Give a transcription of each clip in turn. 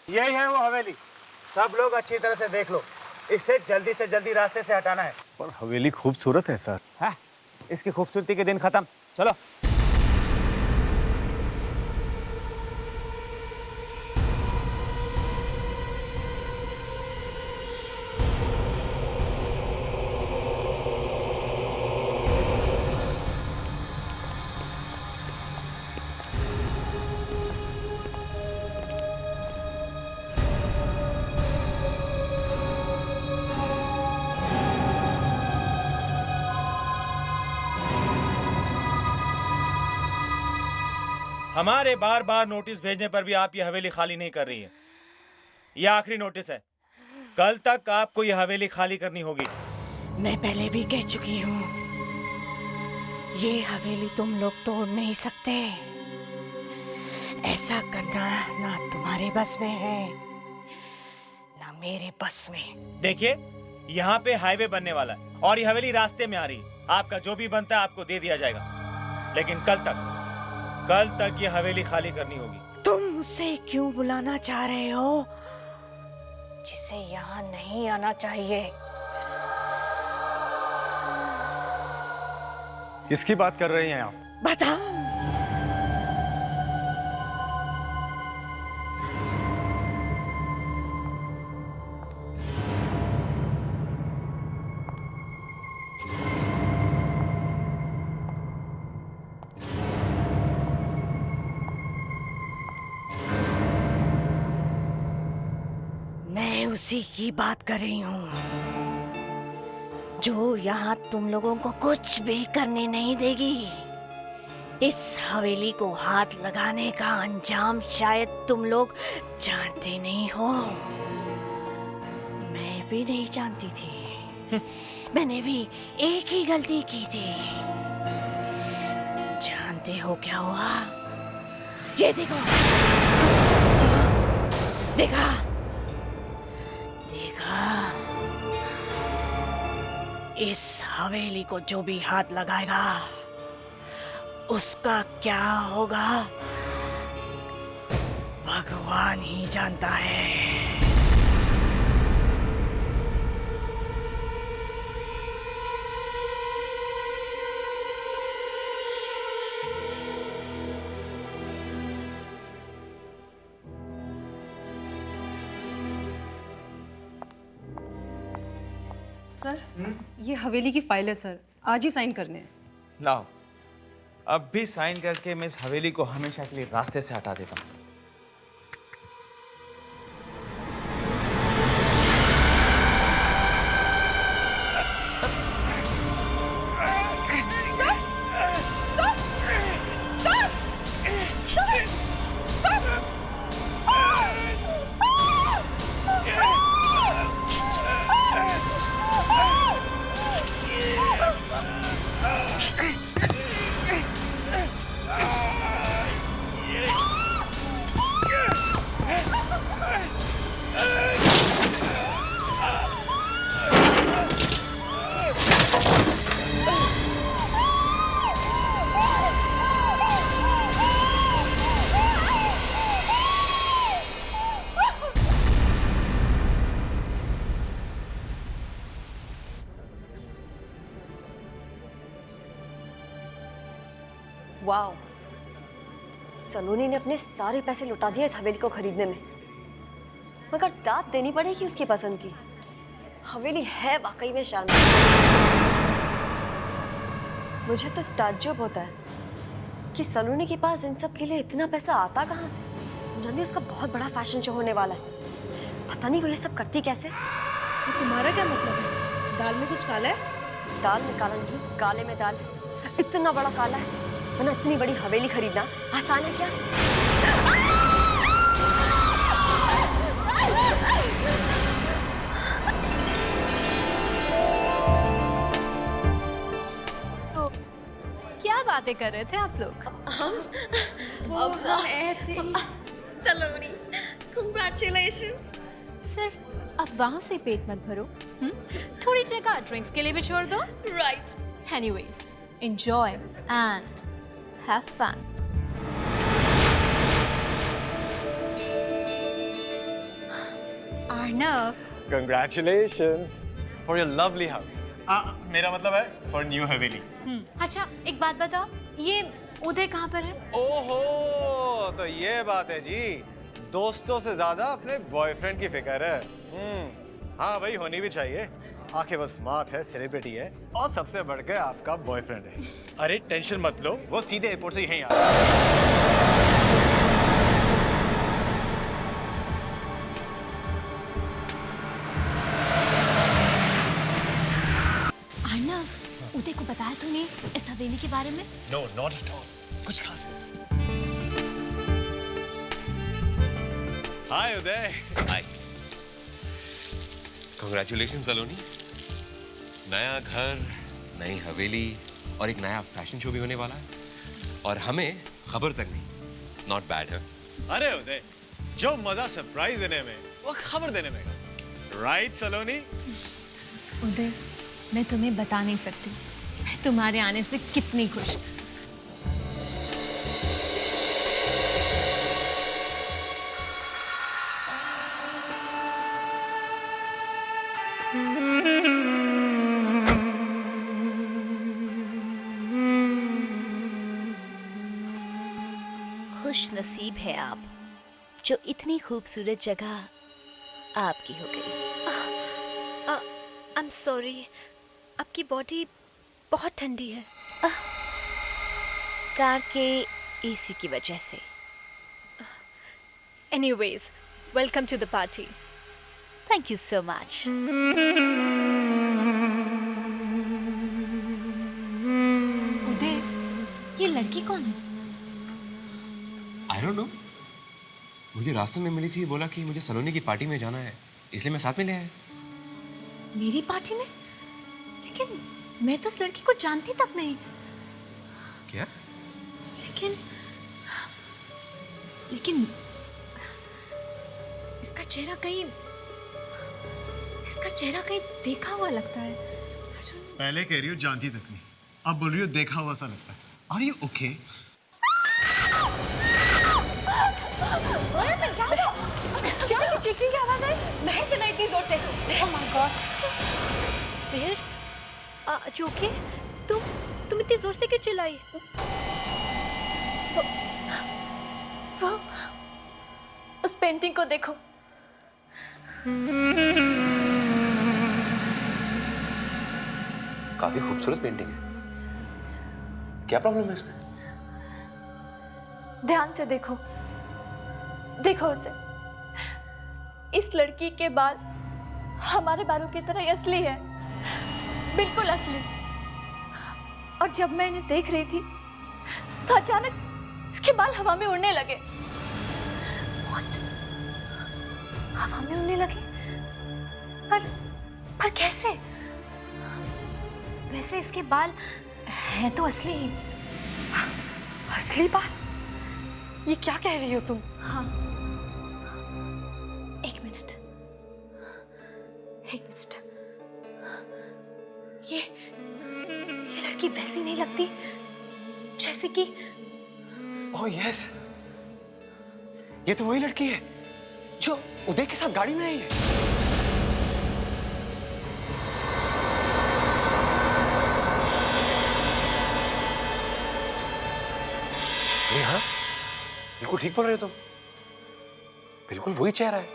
यही है वो हवेली। सब लोग अच्छी तरह से देख लो, इसे जल्दी से जल्दी रास्ते से हटाना है। पर हवेली खूबसूरत है सर। हाँ, इसकी खूबसूरती के दिन खत्म। चलो। हमारे बार बार नोटिस भेजने पर भी आप ये हवेली खाली नहीं कर रही है। ये आखिरी नोटिस है, कल तक आपको ये हवेली खाली करनी होगी। मैं पहले भी कह चुकी हूँ, ये हवेली तुम लोग तोड़ नहीं सकते। ऐसा करना ना तुम्हारे बस में है ना मेरे बस में। देखिए, यहाँ पे हाईवे बनने वाला है और ये हवेली रास्ते में आ रही है। आपका जो भी बनता है आपको दे दिया जाएगा, लेकिन कल तक ये हवेली खाली करनी होगी। तुम उसे क्यों बुलाना चाह रहे हो जिसे यहाँ नहीं आना चाहिए? किसकी बात कर रही हैं आप? बताओ। मैं उसी की बात कर रही हूँ जो यहाँ तुम लोगों को कुछ भी करने नहीं देगी। इस हवेली को हाथ लगाने का अंजाम शायद तुम लोग जानते नहीं हो। मैं भी नहीं जानती थी। मैंने भी एक ही गलती की थी। जानते हो क्या हुआ? ये देखो, देखा देखा, इस हवेली को जो भी हाथ लगाएगा उसका क्या होगा भगवान ही जानता है। सर, ये हवेली की फाइल है सर, आज ही साइन करने हैं। लाओ, अब भी साइन करके मैं इस हवेली को हमेशा के लिए रास्ते से हटा देता हूँ। वाओ, सलोनी ने अपने सारे पैसे लुटा दिए इस हवेली को खरीदने में, मगर दाद देनी पड़ेगी उसकी पसंद की। हवेली है वाकई में शानदार। मुझे तो ताज्जुब होता है कि सलोनी के पास इन सब के लिए इतना पैसा आता कहाँ से। नंदी, उसका बहुत बड़ा फैशन शो होने वाला है, पता नहीं वो ये सब करती कैसे। तो तुम्हारा क्या मतलब है? दाल में कुछ काला है? दाल में काला नहीं, काले में दाल। इतना बड़ा काला है, वरना इतनी बड़ी हवेली खरीदना आसान है क्या? तो क्या बातें कर रहे थे आप लोग? अब ऐसे सलोनी, कांग्रेचुलेशंस। सिर्फ अफवाहों से पेट मत भरो, थोड़ी जगह ड्रिंक्स के लिए भी छोड़ दो। Right. Anyways, enjoy and have fun. Arnav, Congratulations for your lovely house. मेरा मतलब है फॉर न्यू हवेली। अच्छा एक बात बताओ, ये उदय कहाँ पर है? ओहो, तो ये बात है जी। दोस्तों से ज्यादा अपने बॉयफ्रेंड की फिक्र है। हाँ भाई, होनी भी चाहिए। आखिर वो स्मार्ट है, सेलिब्रिटी है और सबसे बढ़कर आपका बॉयफ्रेंड है। अरे टेंशन मत लो, वो सीधे एयरपोर्ट से यहीं आ रहा है। अर्नव, उदय को बताया तूने इस हवेली के बारे में? नो नॉट एट ऑल, कुछ खास है। हाय उदय। हाय, कांग्रेचुलेशन सलोनी। नया घर, नई हवेली और एक नया फैशन शो भी होने वाला है और हमें खबर तक नहीं। नॉट बैड है। अरे उदय, जो मजा सरप्राइज देने में वो खबर देने में, राइट सलोनी? उदय, मैं तुम्हें बता नहीं सकती मैं तुम्हारे आने से कितनी खुश हूँ। खुश नसीब है आप जो इतनी खूबसूरत जगह आपकी हो गई। आई एम सॉरी, आपकी बॉडी बहुत ठंडी है। कार के एसी की वजह से। Anyways, welcome to the party. Thank you so much. Uday, ये लड़की कौन है? आई डोंट नो, मुझे रास्ते में मिली थी, बोला कि मुझे सलोनी की पार्टी में जाना है, इसलिए मैं साथ में ले आया। मेरी पार्टी में? लेकिन मैं तो उस लड़की को जानती तक नहीं। क्या? लेकिन लेकिन इसका चेहरा कहीं देखा हुआ लगता है। पहले कह रही हो जानती तक नहीं, अब बोल रही हो देखा हुआ सा लगता है। Are you okay? चीखने की आवाज आई, महर चला इतनी जोर से। Oh my God. मेहर, जोके, तुम इतनी जोर से क्यों चिल्लाई? वो उस पेंटिंग को देखो। काफी खूबसूरत पेंटिंग है। क्या प्रॉब्लम है इसमें? ध्यान से देखो, देखो उसे। इस लड़की के बाल हमारे बालों की तरह ही असली है, बिल्कुल असली। और जब मैं इन्हें देख रही थी तो अचानक इसके बाल हवा में उड़ने लगे। What? हवा में उड़ने लगे? पर कैसे? वैसे इसके बाल हैं तो असली ही। असली बाल? ये क्या कह रही हो तुम? हाँ, एक मिनट। ये लड़की वैसी नहीं लगती जैसे कि। ओह यस, ये तो वही लड़की है जो उदय के साथ गाड़ी में आई है। अरे हाँ, बिल्कुल ठीक बोल रहे हो तुम। बिल्कुल वही चेहरा है।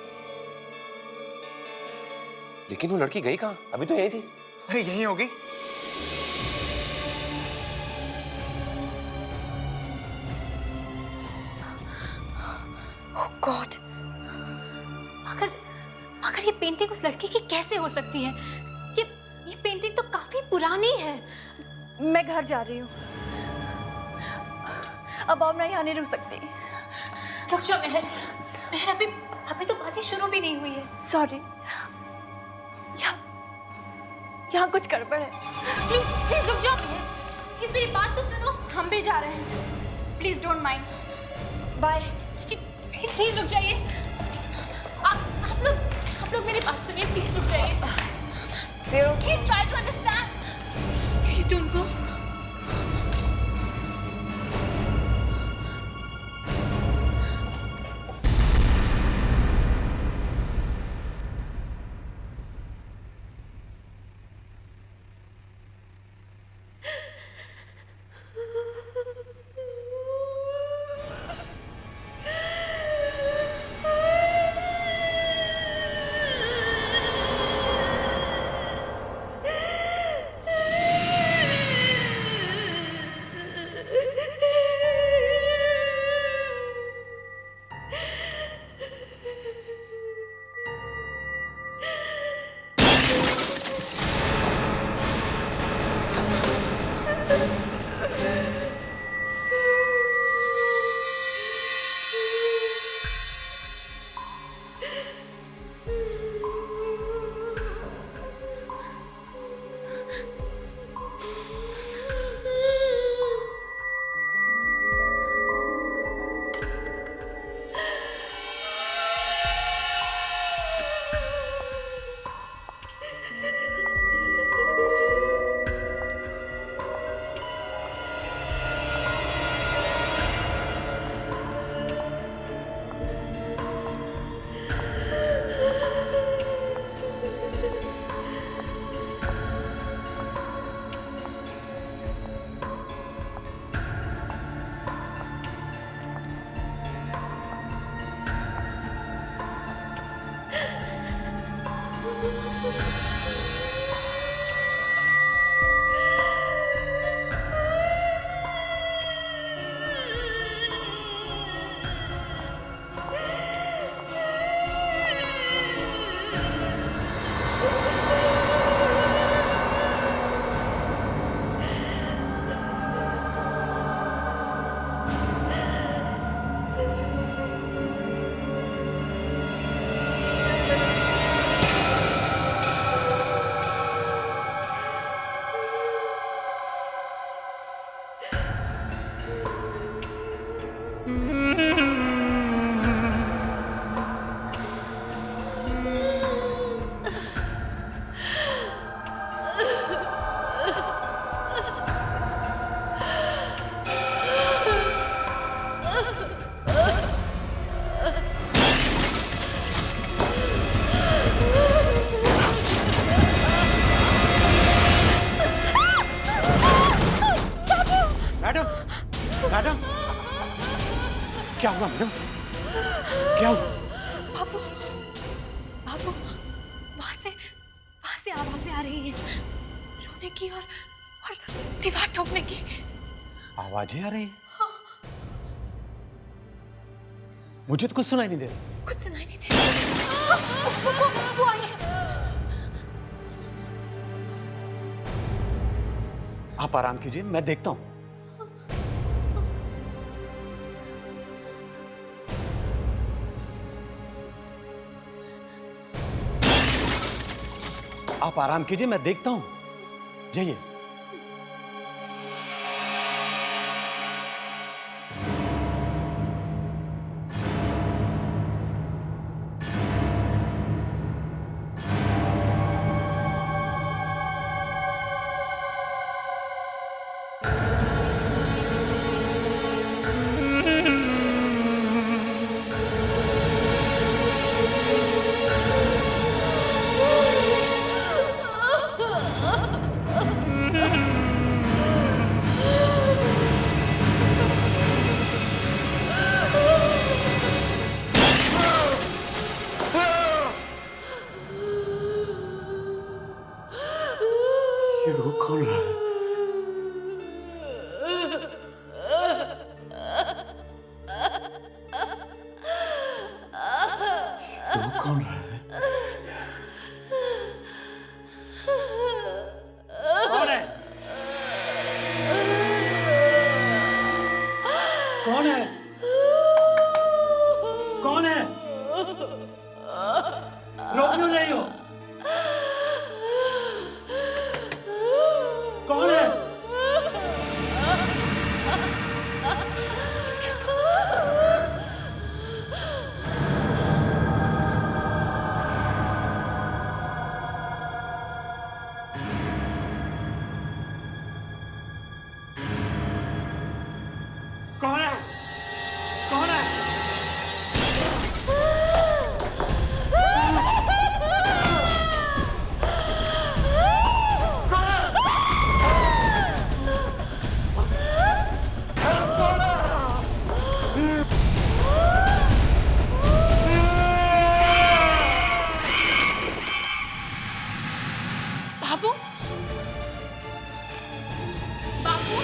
लेकिन वो लड़की गई कहाँ? अभी तो यही थी। अरे यहीं होगी। ओह गॉड, अगर ये पेंटिंग उस लड़की की कैसे हो सकती है? ये पेंटिंग तो काफी पुरानी है। मैं घर जा रही हूँ, अब और मैं यहाँ नहीं रुक सकती। रुक जाओ मेहर, अभी तो बातें शुरू भी नहीं हुई है। सॉरी, यहाँ कुछ गड़बड़ है। प्लीज रुक जाओ मेहर, प्लीज मेरी बात तो सुनो। हम भी जा रहे हैं, प्लीज डोंट माइंड। बाय। लेकिन प्लीज रुक जाइए। आप लोग मेरी बात सुनिए, प्लीज रुक जाइए। Please try to understand. Please don't go. Madam, madam, क्या हुआ मैडम? क्या हुआ? बाबू बाबू वहां से आवाजें आ रही हैं, रोने की और दीवार ठोकने की। आवाजें आ रही हैं? मुझे तो कुछ सुनाई नहीं दे रहा। कुछ सुनाई नहीं दे रहा। वो आई है। आप आराम कीजिए, मैं देखता हूं। आप आराम कीजिए, मैं देखता हूं। जाइए। ये रो कौन रहा है? रो कौन रहा है? कौन है? कौन है? कौन है? रो क्यों रही हो? कौन है? कौन है? कौन है? बाबू बाबू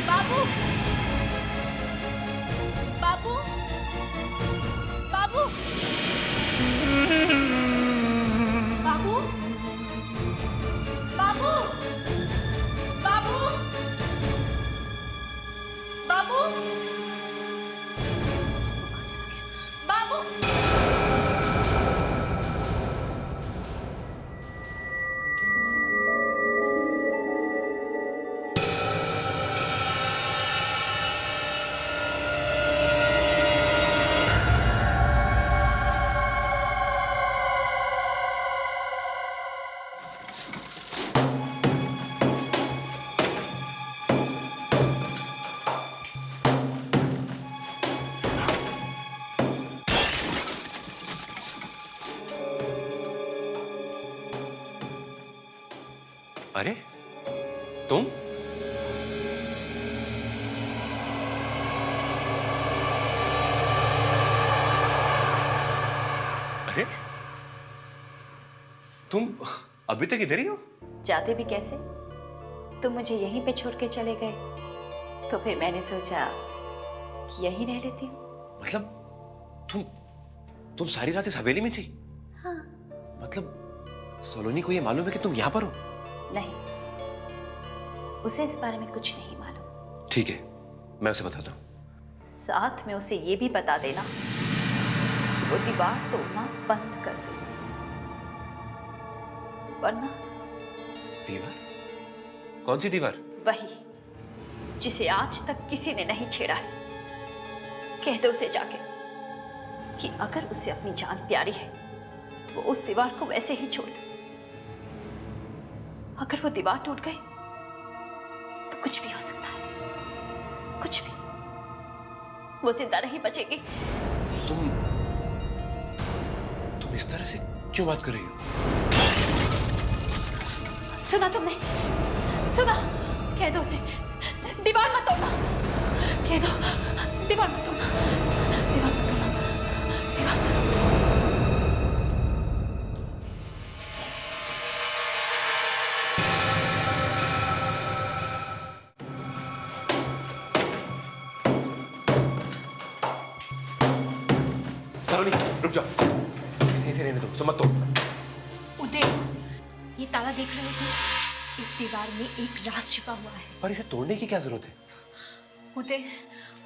बाबू बाबू बाबू बाबू बाबू बाबू बाबू बाबू। अरे तुम? अरे तुम अभी तक इधर ही हो? जाते भी कैसे? तुम मुझे यहीं पे छोड़ के चले गए, तो फिर मैंने सोचा कि यहीं रह लेती हूँ। मतलब तुम सारी रात इस हवेली में थी? हाँ। मतलब सलोनी को ये मालूम है कि तुम यहाँ पर हो? नहीं, उसे इस बारे में कुछ नहीं मालूम। ठीक है, मैं उसे बताता हूँ। साथ में उसे ये भी बता देना कि वो दीवार तोड़ना बंद कर दे, वरना। दीवार? कौन सी दीवार? वही जिसे आज तक किसी ने नहीं छेड़ा है। कह दो उसे जाके कि अगर उसे अपनी जान प्यारी है तो वो उस दीवार को वैसे ही छोड़ दे। अगर वो दीवार टूट गई तो कुछ भी हो सकता है, कुछ भी। वो जिंदा नहीं बचेगी। तुम इस तरह से क्यों बात कर रही हो? सुना तुमने? सुना? कह दो उसे दीवार मत तोड़ना। कह दो दीवार मत तोड़ना, दीवार मत तोड़ना, दीवार। सलोनी रुक जाओ, सही से रहने दो, सो मत तोड़। उदय, ये ताला देख रहे हो? इस दीवार में एक राज छिपा हुआ है। पर इसे तोड़ने की क्या जरूरत है? उदय,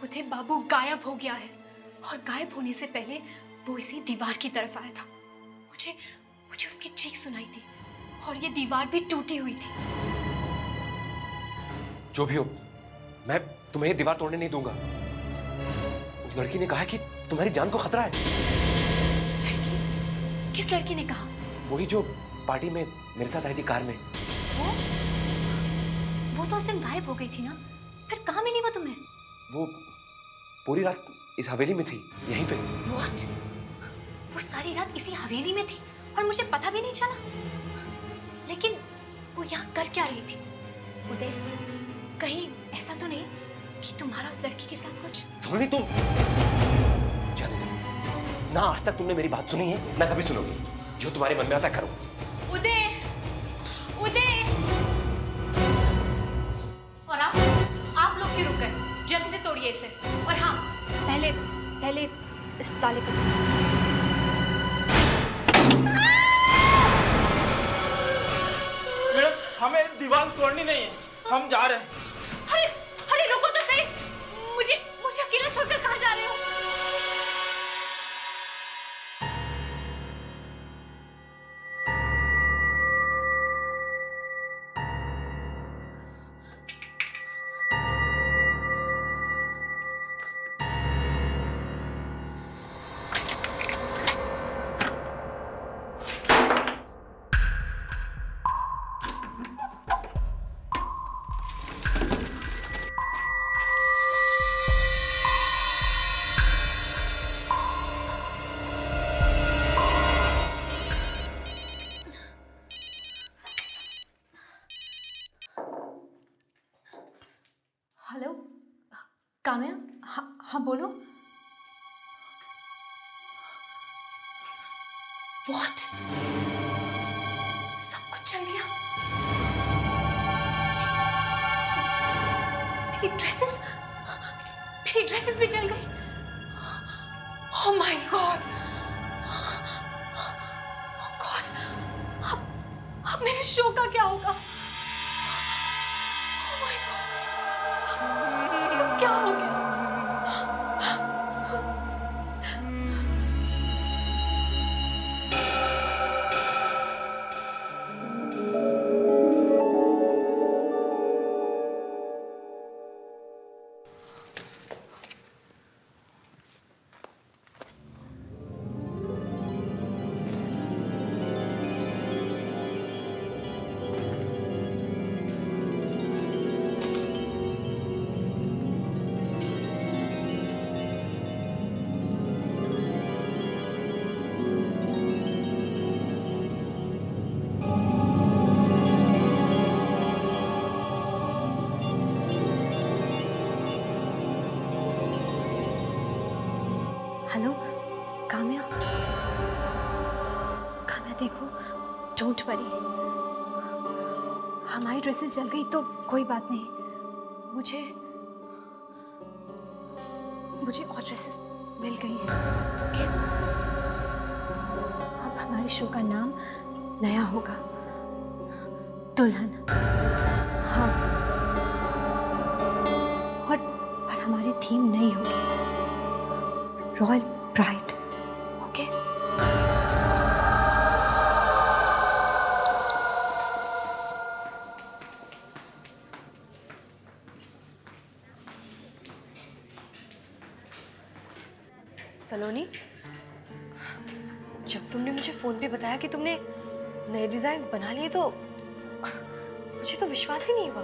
उदय बाबू गायब हो गया है, और गायब होने से पहले वो इसी दीवार की तरफ आया था। मुझे उसकी चीख सुनाई थी, और ये दीवार भी टूटी हुई थी। जो भी हो, मैं तुम्हें ये दीवार तोड़ने नहीं दूंगा। उस लड़की ने कहा कि तुम्हारी जान को खतरा है। लड़की? किस लड़की ने कहा? वही जो पार्टी में मेरे साथ आई थी कार में। वो तो उस दिन गायब हो गई थी ना, फिर कहाँ मिली वो तुम्हें? वो पूरी रात इस हवेली में थी, यहीं पे। What? वो सारी रात इसी हवेली में थी और मुझे पता भी नहीं चला। लेकिन वो यहाँ कर क्या रही थी? उदय, कहीं ऐसा तो नहीं कि तुम्हारा उस लड़की के साथ कुछ? सलोनी तुम जाने दो ना, आज तक तुमने मेरी बात सुनी है ना कभी सुनोगी। जो तुम्हारे मन में आता है करो। उदय, उदय, और आप लोग क्यों रुक गए? जल्दी से तोड़िए इसे। और हाँ, पहले इस ताले को मैडम, हमें दीवार तोड़नी नहीं है, हम जा रहे हैं। अरे रुको तो सही, मुझे अकेला छोड़कर कहाँ जा रहे हो? हेलो काम्या, हाँ बोलो। What? सब कुछ चल गया? मेरी ड्रेसेस भी जल गई। Oh my God! Oh God! अब मेरे शो का क्या होगा? Oh my God! ये सब क्या हो गया? हेलो काम्या, काम्या देखो, डोंट वरी, हमारी ड्रेसेस जल गई तो कोई बात नहीं, मुझे और ड्रेसेस मिल गई हैं। ओके, अब हमारे शो का नाम नया होगा, दुल्हन। हाँ, और हमारी थीम नई होगी, रॉयल ब्राइड। ओके, सलोनी, जब तुमने मुझे फोन पे बताया कि तुमने नए डिजाइन्स बना लिए तो मुझे तो विश्वास ही नहीं हुआ।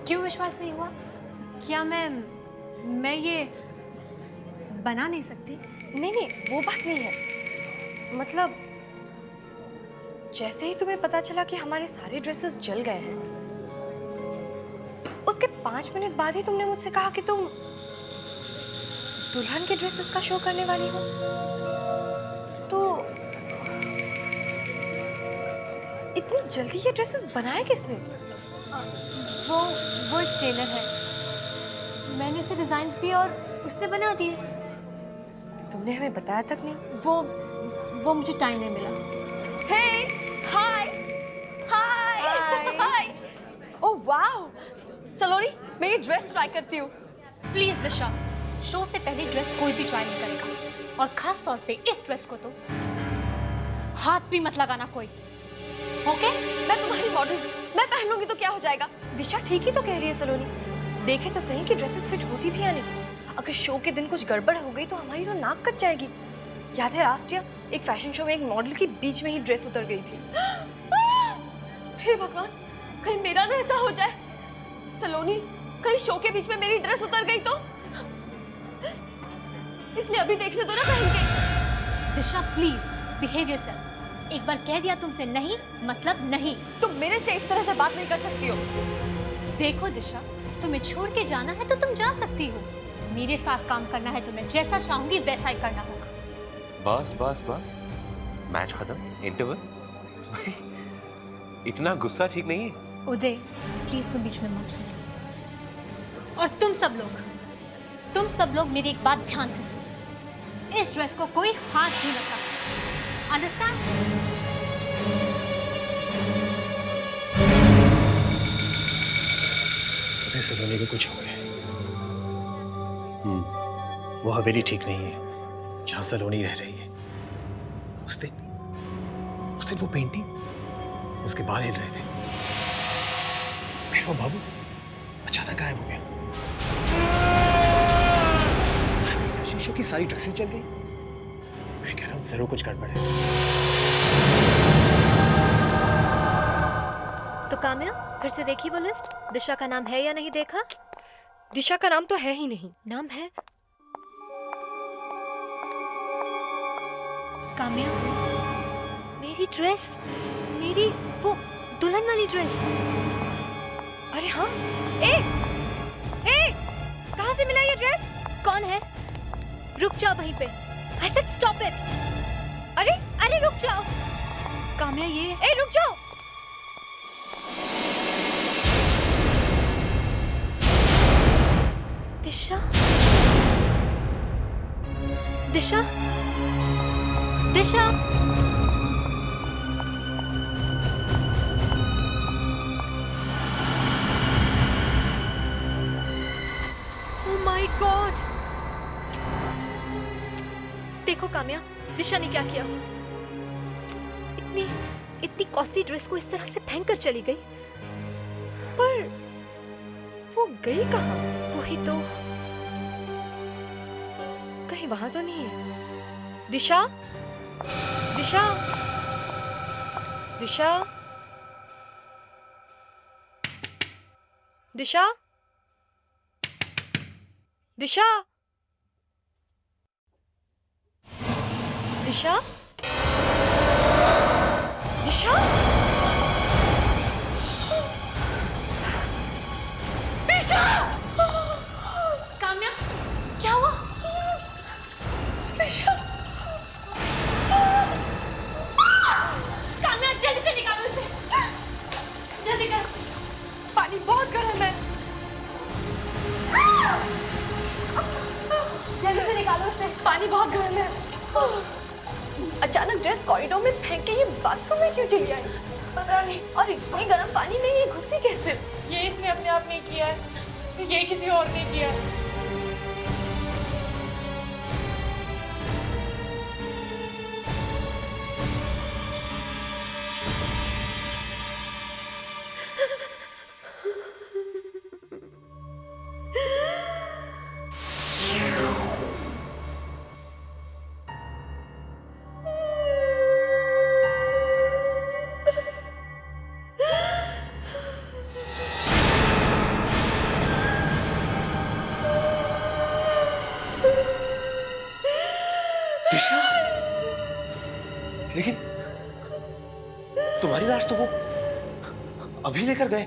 क्यों विश्वास नहीं हुआ? क्या मैं ये बना नहीं सकती? नहीं, वो बात नहीं है। मतलब जैसे ही तुम्हें पता चला कि हमारे सारे ड्रेसेस जल गए हैं, उसके 5 मिनट बाद ही तुमने मुझसे कहा कि तुम दुल्हन के ड्रेसेस का शो करने वाली हो। तो इतनी जल्दी ये ड्रेसेस बनाए किसने? वो एक टेलर है, मैंने उसे डिजाइन्स दिए और उसने बना दिए। तुमने हमें बताया तक नहीं। वो मुझे टाइम नहीं मिला। हाय। ओह वाओ, सलोनी मैं ये ड्रेस ट्राई करती हूँ। प्लीज दिशा, शो से पहले ड्रेस कोई भी ट्राई नहीं करेगा, और खास तौर पे इस ड्रेस को तो हाथ भी मत लगाना कोई। ओके? मैं तुम्हारी मॉडल, मैं पहन लूंगी तो क्या हो जाएगा? दिशा ठीक ही तो कह रही है सलोनी। देखे तो सही कि ड्रेसेस फिट होती भी या नहीं। अगर शो के दिन कुछ गड़बड़ हो गई तो हमारी तो नाक कट जाएगी। याद है लास्ट ईयर एक फैशन शो में एक मॉडल की बीच में ही ड्रेस उतर गई थी। हे भगवान, कहीं मेरा ना ऐसा हो जाए। सलोनी, कहीं शो के बीच में मेरी ड्रेस उतर गई तो? इसलिए अभी देखने दो ना पहन के। दिशा प्लीज बिहेव योरसेल्फ। एक बार कह दिया तुमसे नहीं मतलब नहीं। तुम मेरे से इस तरह से बात नहीं कर सकती हो। देखो दिशा, तुम्हें छोड़ के जाना है तो तुम जा सकती हो, मेरे साथ काम करना है तुम्हें जैसा चाहूंगी वैसा ही करना होगा। बस मैच खत्म, इंटरवल। इतना गुस्सा ठीक नहीं है। उदय प्लीज तुम बीच में मत बोलो। और तुम सब लोग मेरी एक बात ध्यान से सुनो, इस ड्रेस को कोई हाथ नहीं लगा, अंडरस्टैंड? सलोनी को कुछ हो गया। वो हवेली ठीक नहीं है जहां सलोनी रह रही है। उस दिन वो पेंटिंग, उसके बाल हिल रहे थे, फिर वो बाबू अचानक गायब हो गया। फैशन शो की सारी ड्रेसेस जल गई। मैं कह रहा हूं जरूर कुछ गड़बड़ है। तो काम्या, फिर से देखी वो लिस्ट? दिशा का नाम है या नहीं देखा? दिशा का नाम तो है ही नहीं। नाम है काम्या। मेरी ड्रेस, मेरी वो दुल्हन वाली ड्रेस। अरे हाँ, कहाँ से मिला ये ड्रेस? कौन है? रुक जाओ वहीं पे। I said stop it. अरे रुक जाओ काम्या, ये रुक जाओ। दिशा, दिशा, दिशा। Oh my God! देखो काम्या, दिशा ने क्या किया। इतनी कॉस्टली ड्रेस को इस तरह से फेंक कर चली गई। पर वो गई कहाँ? वही तो। कहीं वहां तो नहीं है। दिशा, दिशा, दिशा, दिशा, दिशा, दिशा, दिशा, दिशा। काम्या, क्या हुआ? दिशा, पानी बहुत गर्म है। अचानक ड्रेस कॉरिडोर में फेंक के ये बाथरूम में क्यों चली आई? पता नहीं। और इतनी गर्म पानी में ये घुसी कैसे? ये इसने अपने आप नहीं किया है, ये किसी और ने किया है। दिशा, लेकिन तुम्हारी लाश तो वो अभी लेकर गए।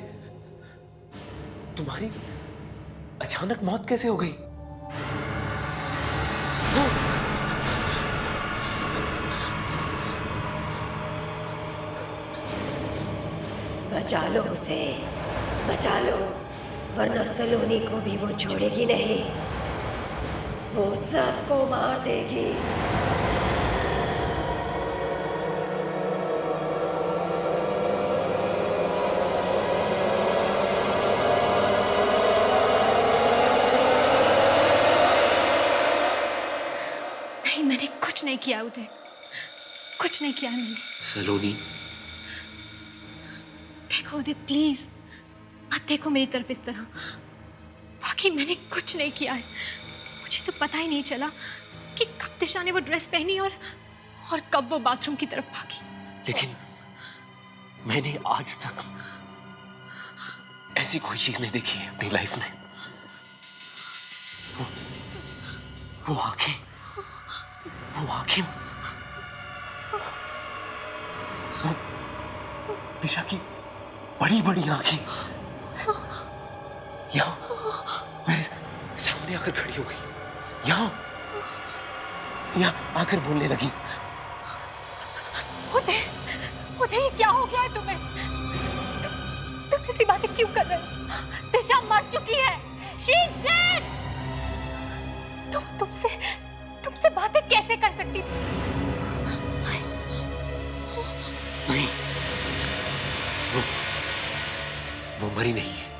तुम्हारी अचानक मौत कैसे हो गई? बचा लो उसे, बचा लो, वरना सलोनी को भी वो छोड़ेगी नहीं, वो सबको मार देगी। नहीं, मैंने कुछ नहीं किया उदय, कुछ नहीं किया मैंने। सलोनी, देखो उदय, प्लीज मत देखो मेरी तरफ इस तरह। बाकी मैंने कुछ नहीं किया है। मुझे तो पता ही नहीं चला कि कब दिशा ने वो ड्रेस पहनी और कब वो बाथरूम की तरफ भागी। लेकिन मैंने आज तक ऐसी कोई चीज नहीं देखी है अपनी लाइफ में। वो आंखें, वो दिशा की बड़ी बड़ी आंखें यहाँ मेरे सामने आकर खड़ी हो गई, यहाँ आकर बोलने लगी। उदय, ये क्या हो गया है तुम्हें? तुम ऐसी बातें क्यों कर रहे हो? दिशा मर चुकी है। She is dead! तुमसे बातें कैसे कर सकती थी? नहीं, वो मरी नहीं है।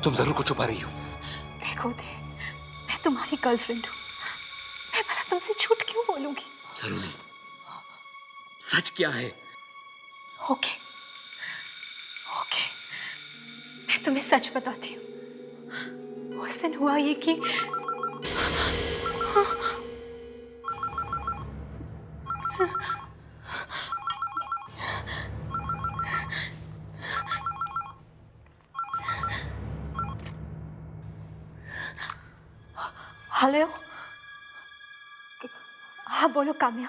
तुम जरूर कुछ छुपा रही हो। देखो उदय, मैं तुम्हारी गर्लफ्रेंड हूँ, मैं भला तुमसे झूठ क्यों बोलूंगी? सलोनी, सच क्या है? ओके, मैं तुम्हें सच बताती हूँ। उस दिन हुआ ये कि हेलो, हाँ बोलो काम्या।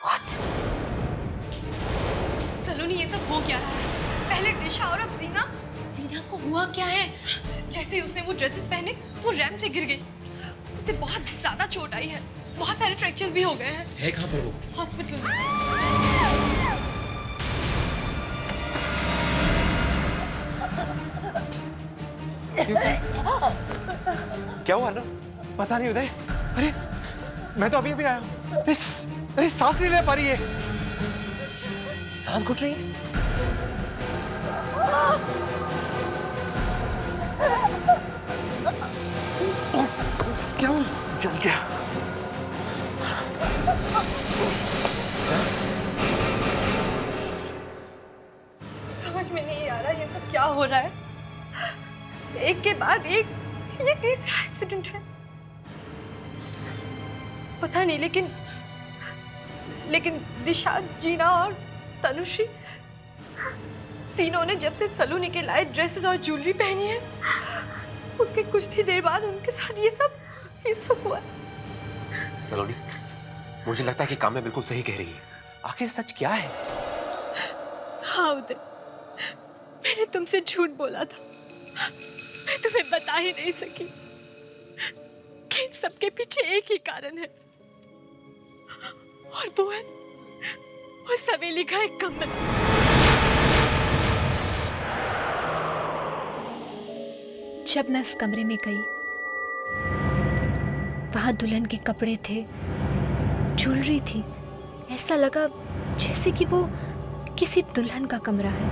What? सलोनी, ये सब हो क्या रहा है? पहले दिशा और अब जीना। जीना को हुआ क्या है? जैसे ही उसने वो ड्रेसेस पहने, वो रैंप से गिर गई। उसे बहुत ज्यादा चोट आई है, बहुत सारे फ्रैक्चर्स भी हो गए हैं। है कहाँ पर वो? हॉस्पिटल में। क्या हुआ ना? पता नहीं उदय। अरे मैं तो अभी अभी आया हूँ। अरे सांस नहीं ले पा रही है। सांस घुट रही है? क्या हुआ? जल गया। समझ में नहीं आ रहा ये सब क्या हो रहा है। एक के बाद एक ये तीसरा एक्सीडेंट है। पता नहीं, लेकिन दिशा, जीना और तनुश्री तीनों ने जब से सलोनी के लाए ड्रेसेस और ज्वेलरी पहनी है, उसके कुछ ही देर बाद उनके साथ ये सब हुआ। सलोनी, मुझे लगता है कि काम्या बिल्कुल सही कह रही है। आखिर सच क्या है? हाँ उदय, मैंने तुमसे झूठ बोला था। मैं तुम्हें बता ही नहीं सकी कि इन सबके पीछे एक ही कारण है, और वो है उस हवेली का एक कमरा। जब मैं उस कमरे में गई वहां दुल्हन के कपड़े थे, ज्वेलरी थी। ऐसा लगा जैसे कि वो किसी दुल्हन का कमरा है।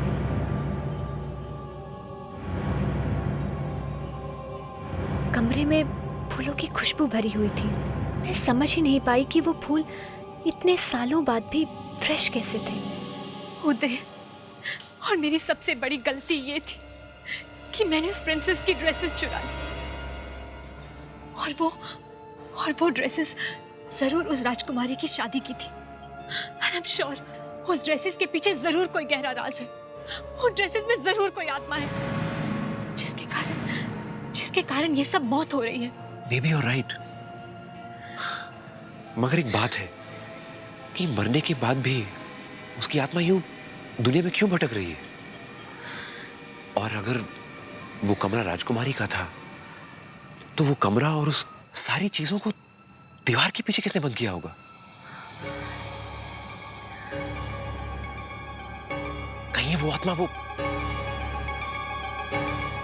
कमरे में फूलों की खुशबू भरी हुई थी। मैं समझ ही नहीं पाई कि वो फूल इतने सालों बाद भी फ्रेश कैसे थे। उदय, और मेरी सबसे बड़ी गलती ये थी कि मैंने उस प्रिंसेस की ड्रेसेस चुरा ली। और वो ड्रेसेस जरूर उस राजकुमारी की शादी की थी। And I'm sure उस ड्रेसेस के पीछे जरूर कोई गहरा राज है। उन ड्रेसेस में जरूर कोई आत्मा है, जिसके कारण ये सब मौत हो रही है। Maybe you're right. मगर एक बात है कि मरने के बाद भी उसकी आत्मा यूं दुनिया में क्यों भटक रही है? और अगर वो कमरा राजकुमारी का था, तो वो कमरा और उस सारी चीजों को दीवार के पीछे किसने बंद किया होगा? कहीं वो आत्मा वो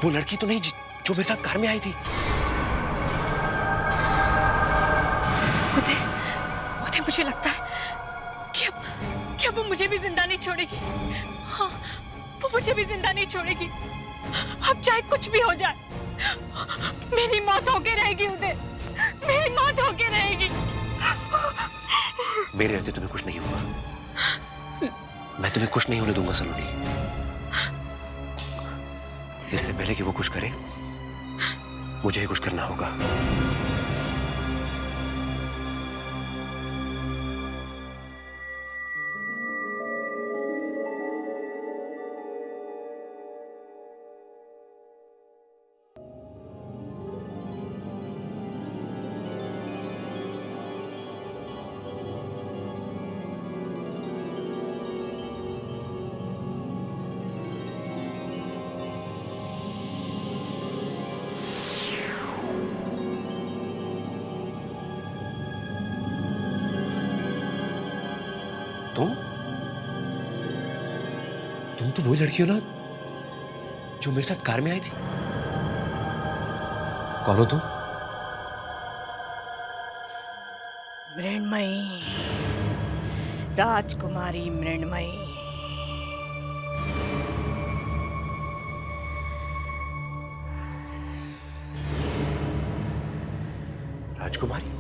लड़की तो नहीं जो मेरे साथ कार में आई थी? उदय, मुझे लगता है कि अब वो मुझे भी जिंदा नहीं छोड़ेगी। हाँ, वो मुझे भी जिंदा नहीं छोड़ेगी। अब चाहे कुछ भी हो जाए, मेरी मौत होके रहेगी उदय, मेरी मौत होके रहेगी। मेरे रहते तुम्हें कुछ नहीं होगा। मैं तुम्हें कुछ नहीं होने दूंगा सलोनी। इससे पहले कि वो कुछ करे, मुझे ही कुछ करना होगा। तुम तो वही लड़की हो ना जो मेरे साथ कार में आई थी? कौन हो तुम? मृण्मयी, राजकुमारी मृण्मयी। राजकुमारी?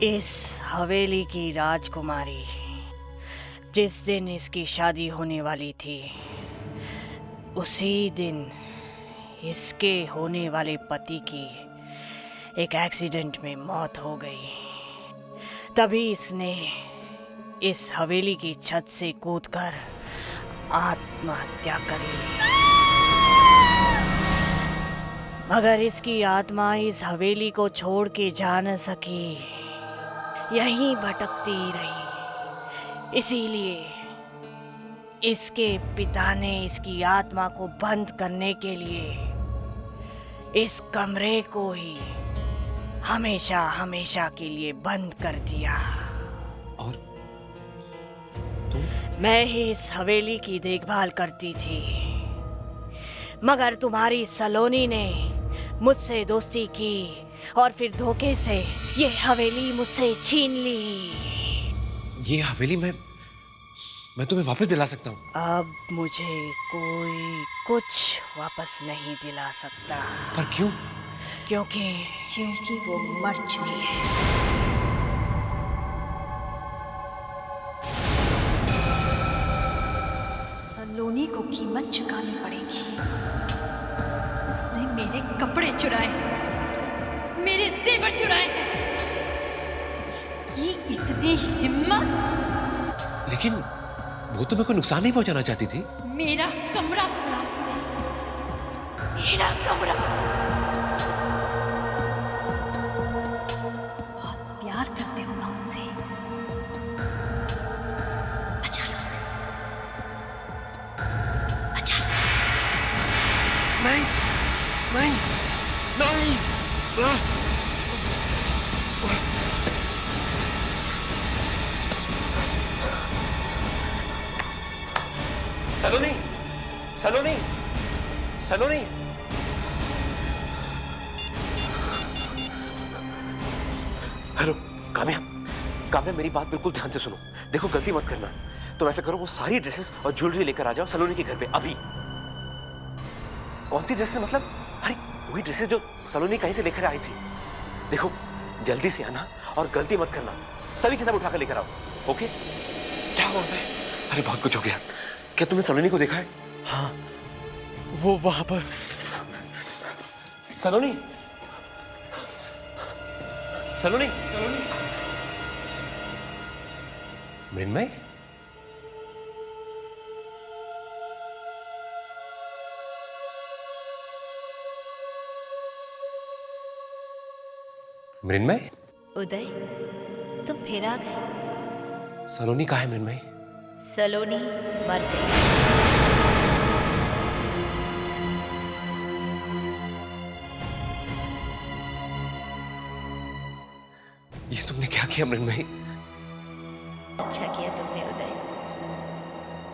इस हवेली की राजकुमारी। जिस दिन इसकी शादी होने वाली थी, उसी दिन इसके होने वाले पति की एक एक्सीडेंट में मौत हो गई। तभी इसने इस हवेली की छत से कूदकर आत्महत्या करी। मगर इसकी आत्मा इस हवेली को छोड़ के जा न सकी, यहीं भटकती रही। इसीलिए इसके पिता ने इसकी आत्मा को बंद करने के लिए इस कमरे को ही हमेशा हमेशा के लिए बंद कर दिया। और मैं ही इस हवेली की देखभाल करती थी, मगर तुम्हारी सलोनी ने मुझसे दोस्ती की और फिर धोखे से ये हवेली मुझसे छीन ली। ये हवेली मैं तुम्हें वापस दिला सकता हूँ। अब मुझे कोई कुछ वापस नहीं दिला सकता। पर क्यों? क्योंकि वो मर चुकी है। सलोनी को कीमत चुकानी पड़ेगी। उसने मेरे कपड़े चुराए, मेरे जेवर चुराए हैं। उसकी इतनी हिम्मत! लेकिन वो तो मेरे को नुकसान नहीं पहुंचाना चाहती थी। मेरा कमरा खोला उसने, मेरा कमरा। बहुत प्यार करते हो ना उससे, बचा लो उसे, बचा लो। नहीं नहीं नहीं। सलोनी, सलोनी, सलोनी। हेलो काम्या, काम्या मेरी बात बिल्कुल ध्यान से सुनो। देखो गलती मत करना। तुम ऐसा करो, वो सारी ड्रेसेस और ज्वेलरी लेकर आ जाओ सलोनी के घर पे अभी। कौन सी ड्रेसेस मतलब? अरे वही ड्रेसेस जो सलोनी कहीं से लेकर आई थी। देखो जल्दी से आना और गलती मत करना। सभी के सब उठाकर लेकर आओ, ओके? क्या हुआ है? अरे बहुत कुछ हो गया। क्या तुमने सलोनी को देखा है? हाँ, वो वहां पर। सलोनी, सलोनी, सलोनी। मृण्मय, मृण्मय। उदय, तुम फिर आ गए। सलोनी कहाँ है मृण्मय? सलोनी मर गई। ये तुमने क्या किया मृण्मय? अच्छा किया तुमने उदय।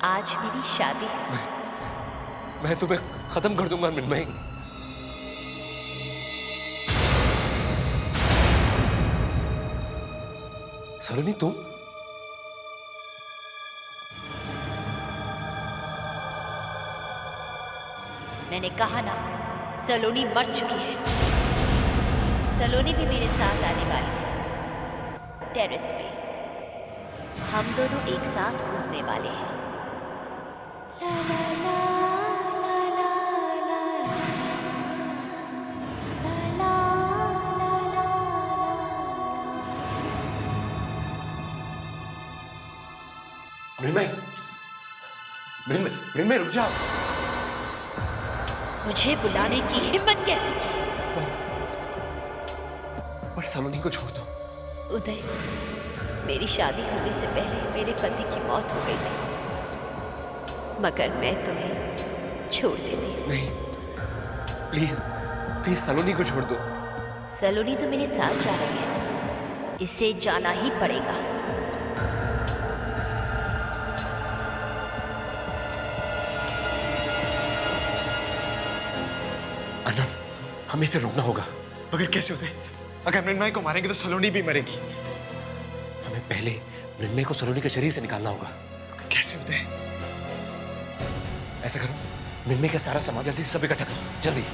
आज मेरी शादी है। मैं तुम्हें खत्म कर दूंगा मृण्मय। सलोनी तुम? मैंने कहा ना, सलोनी मर चुकी है। सलोनी भी मेरे साथ आने वाली है टेरेस पे। हम दोनों एक साथ घूमने वाले हैं। ला ला ला ला ला ला ला ला ला। मृण्मय, मृण्मय, मृण्मय रुक जाओ। मुझे बुलाने की हिम्मत कैसे की? पर सलोनी को छोड़ दो। उदय, मेरी शादी होने से पहले मेरे पति की मौत हो गई थी, मगर मैं तुम्हें छोड़ देती। नहीं, प्लीज प्लीज सलोनी को छोड़ दो। सलोनी तो मेरे साथ जा रही है, इसे जाना ही पड़ेगा। अनंत, हमें इसे रोकना होगा। मगर कैसे होते? अगर मृण्मय को मारेंगे तो सलोनी भी मरेगी। हमें पहले मृण्मय को सलोनी के शरीर से निकालना होगा। कैसे होते? ऐसा करो, मृण्मय का सारा सामान जल्दी से सब इकट्ठा करो, जल्दी।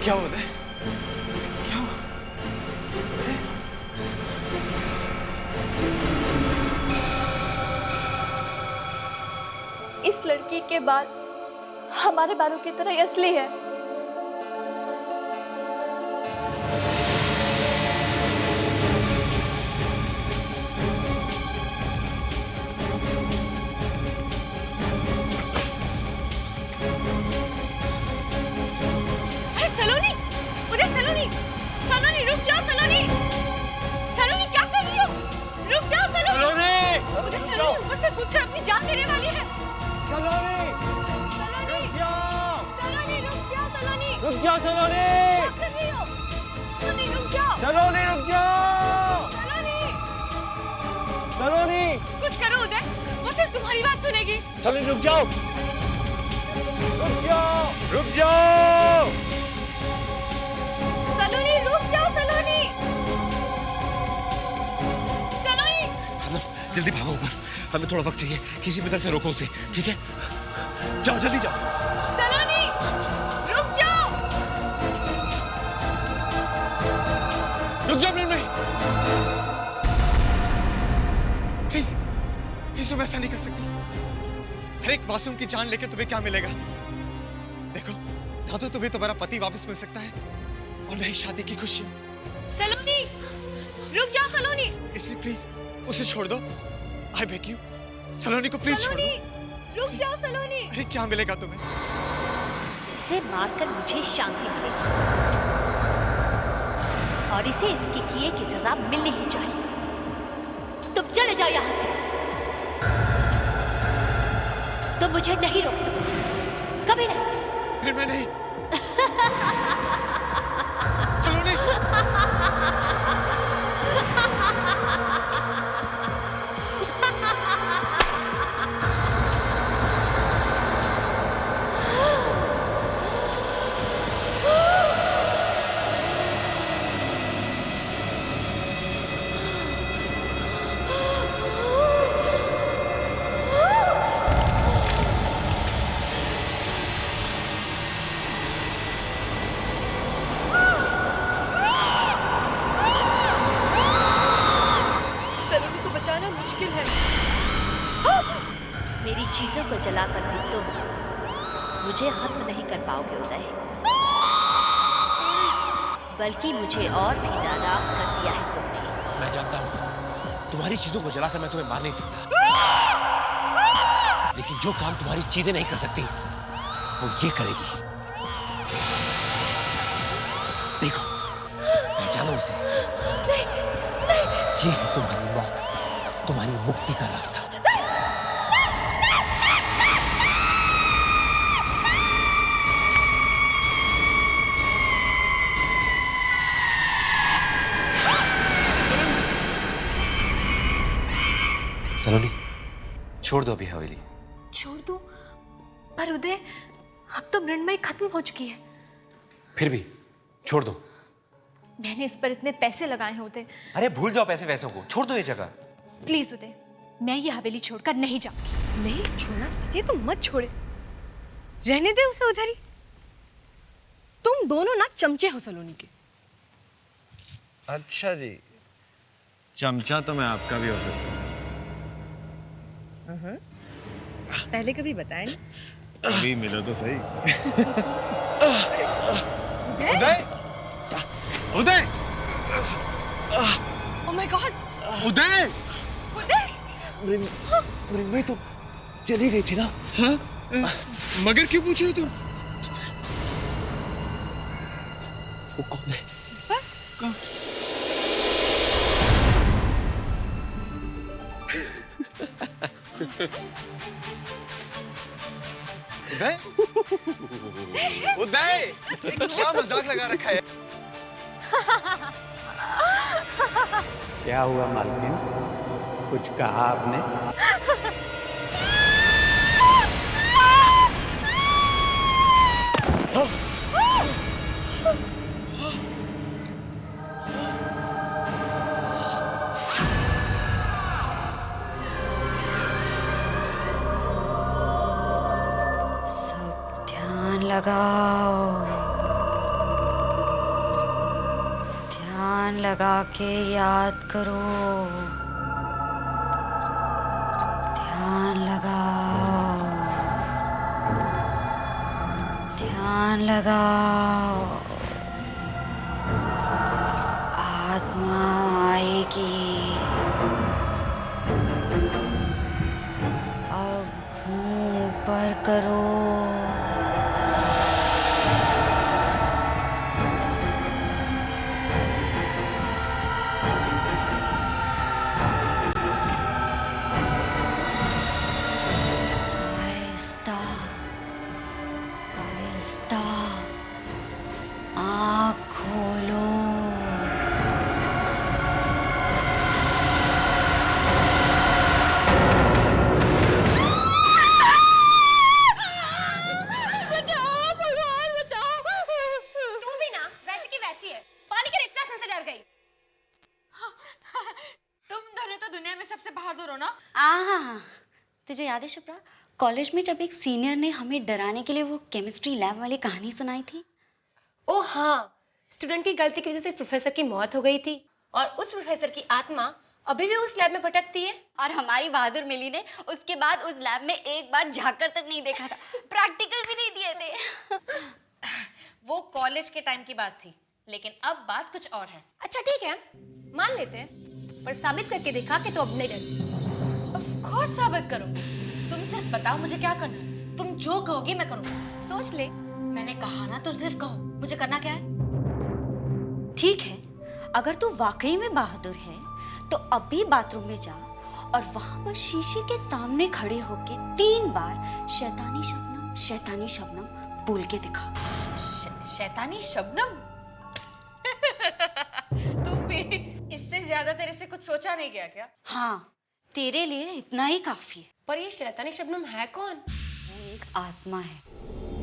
क्या होता है? क्या हुआ? इस लड़की के बाल हमारे बालों की तरह असली है। अरे सलोनी, उधर सलोनी, सलोनी रुक जाओ सलोनी, सलोनी क्या कर रही हो? रुक जाओ सलोनी, उधर सलोनी ऊपर से कूदकर अपनी जान देने वाली है। सलोनी, सलोनी, रुक जाओ। सलोनी रुक जाओ सलोनी, रुक जाओ सलोनी। क्या कर रही हो? सलोनी रुक जाओ, सलोनी रुक जाओ। सलोनी, सलोनी, कुछ करो उदय, वो सिर्फ तुम्हारी बात सुनेगी। सलोनी रुक जाओ। रुक जाओ, रुक जाओ। सलोनी रुक जाओ सलोनी, सलोनी। जल्दी भागो ऊपर, हमें थोड़ा वक्त चाहिए। किसी भी तरह से रोको उसे, ठीक है? जाओ जल्दी जाओ। सलोनी रुक जाओ, रुक जाओ मृण्मय, प्लीज प्लीज तुम ऐसा नहीं कर सकती। हर एक मासूम की जान लेके तुम्हें क्या मिलेगा? देखो, ना तो तुम्हें तुम्हारा पति वापस मिल सकता है और न ही शादी की खुशियां। सलोनी रुक जाओ सलोनी, इसलिए प्लीज उसे छोड़ दो। आई बेग यू, सलोनी को प्लीज छोड़ दो। रुक जाओ सलोनी। अरे क्या मिलेगा तुम्हें? इसे मारकर मुझे शांति मिलेगी और इसे इसके किए की सजा मिलनी ही चाहिए। तुम चले जाओ यहां से, तुम मुझे नहीं रोक सकते, कभी नहीं। फिर मैं नहीं। सलोनी, मुझे खत्म नहीं कर पाओगे उदय, बल्कि मुझे और भी नाराज कर दिया है तुमने। मैं जानता हूँ तुम्हारी चीजों को जलाकर मैं तुम्हें मार नहीं सकता, लेकिन जो काम तुम्हारी चीजें नहीं कर सकती वो ये करेगी। देखो, जानो इसे। ये है तुम्हारी मौत, तुम्हारी मुक्ति का रास्ता। सलोनी, छोड़ दो अभी हवेली। छोड़ दूं? पर उदय, अब तो मृण्मयी खत्म हो चुकी है। फिर भी छोड़ दो। मैंने इस पर इतने पैसे लगाए हैं उदय। अरे भूल जाओ पैसे वैसों को, छोड़ दो ये जगह। प्लीज उदय, मैं ये हवेली छोड़कर नहीं जाऊंगी। नहीं छोड़ना चाहती तो मत छोड़े, रहने दे उसे उधर ही। तुम दोनों ना चमचे हो सलोनी के। अच्छा जी, चमचा तो मैं आपका भी हो सकता हूँ। पहले कभी बताया नहीं। अभी मिलो तो सही। उदय, उदय, ओह माय गॉड, उदय, मृण्मयी तो चली गई थी ना? हाँ? मगर क्यों पूछ रहे हो तुम? वो कौन है? कौन? उदय, उदय, क्या मजाक लगा रखा है? क्या हुआ मालकिन, कुछ कहा आपने? सब ध्यान लगाओ, ध्यान लगा के याद करो। ध्यान लगाओ, ध्यान लगाओ। आत्मा आएगी। अब मुंह ऊपर करो। आहिस्ता आहिस्ता आँख खोलो। बचाओ भगवान, बचाओ। तू भी ना वैसी की वैसी है, पानी के रिफ्लेक्शन से डर गई। तुम दोनों तो दुनिया में सबसे बहादुर हो ना। हाँ, तुझे याद है शुभ्रा, कॉलेज में जब एक सीनियर ने हमें डराने के लिए वो केमिस्ट्री लैब वाली कहानी सुनाई थी? ओ हाँ, स्टूडेंट की गलती की वजह से प्रोफेसर की मौत हो गई थी और उस प्रोफेसर की आत्मा अभी भी उस लैब में भटकती है। और हमारी बहादुर मिली ने उसके बाद उस लैब में एक बार झांककर तक नहीं देखा था, प्रैक्टिकल भी नहीं दिए थे। वो कॉलेज के टाइम की बात थी, लेकिन अब बात कुछ और है। अच्छा ठीक है, मान लेते हैं, पर साबित करके दिखा कि तू अब नहीं डरती। ऑफ कोर्स साबित करूंगी। तुम सिर्फ बताओ मुझे क्या करना है। तुम जो कहोगे मैं करूंगा। सोच ले, मैंने कहा ना, तुम सिर्फ कहो मुझे करना क्या है। ठीक है, अगर तू वाकई में बहादुर है तो अभी बाथरूम में जा और वहां पर शीशे के सामने खड़े होके 3 बार शैतानी शबनम बोल के दिखा। शैतानी शबनम? तुम भी इससे ज्यादा तेरे से कुछ सोचा नहीं गया क्या? हाँ, तेरे लिए इतना ही काफी है। पर ये शैतानी शबनम है कौन? वो एक आत्मा है।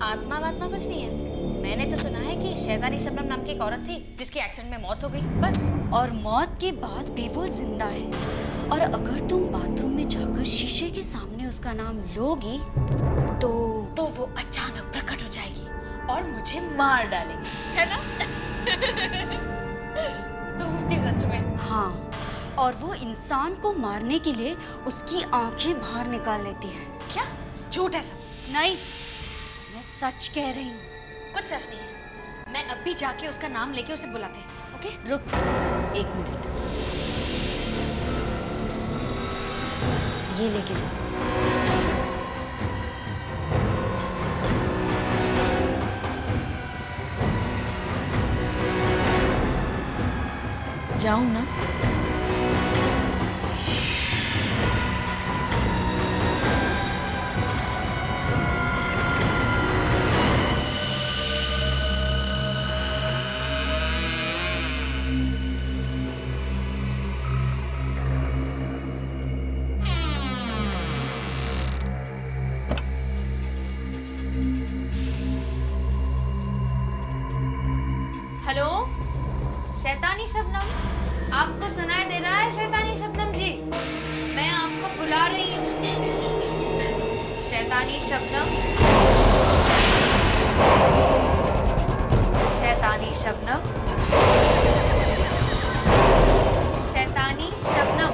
आत्मा वात्मा कुछ नहीं है। मैंने तो सुना है कि शैतानी शबनम नाम की एक औरत थी जिसकी एक्सीडेंट में मौत हो गई, बस। और मौत के बाद भी वो जिंदा है। और अगर तुम बाथरूम में जाकर शीशे के सामने उसका नाम लोगी तो वो अचानक प्रकट हो जाएगी और मुझे मार डालेगी, है ना? तुम भी सच में? हाँ, और वो इंसान को मारने के लिए उसकी आंखें बाहर निकाल लेती है। क्या झूठ है सब? नहीं, मैं सच कह रही हूँ। कुछ सच नहीं है। मैं अब भी जाके उसका नाम लेके उसे बुलाते हैं। ओके? रुक 1 मिनट। ये लेके जा। जाऊं ना? हेलो शैतानी शबनम, आपको सुनाई दे रहा है? शैतानी शबनम जी, मैं आपको बुला रही हूँ। शैतानी शबनम, शैतानी शबनम, शैतानी शबनम।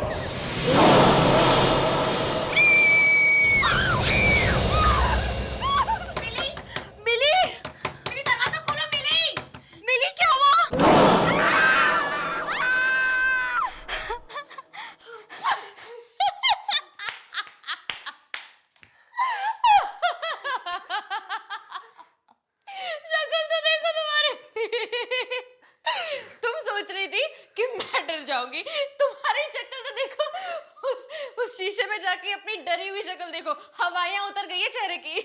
तुम्हारी शक्ल तो देखो, उस शीशे में जाके अपनी डरी हुई शक्ल देखो, हवाइयां उतर गई है चेहरे की।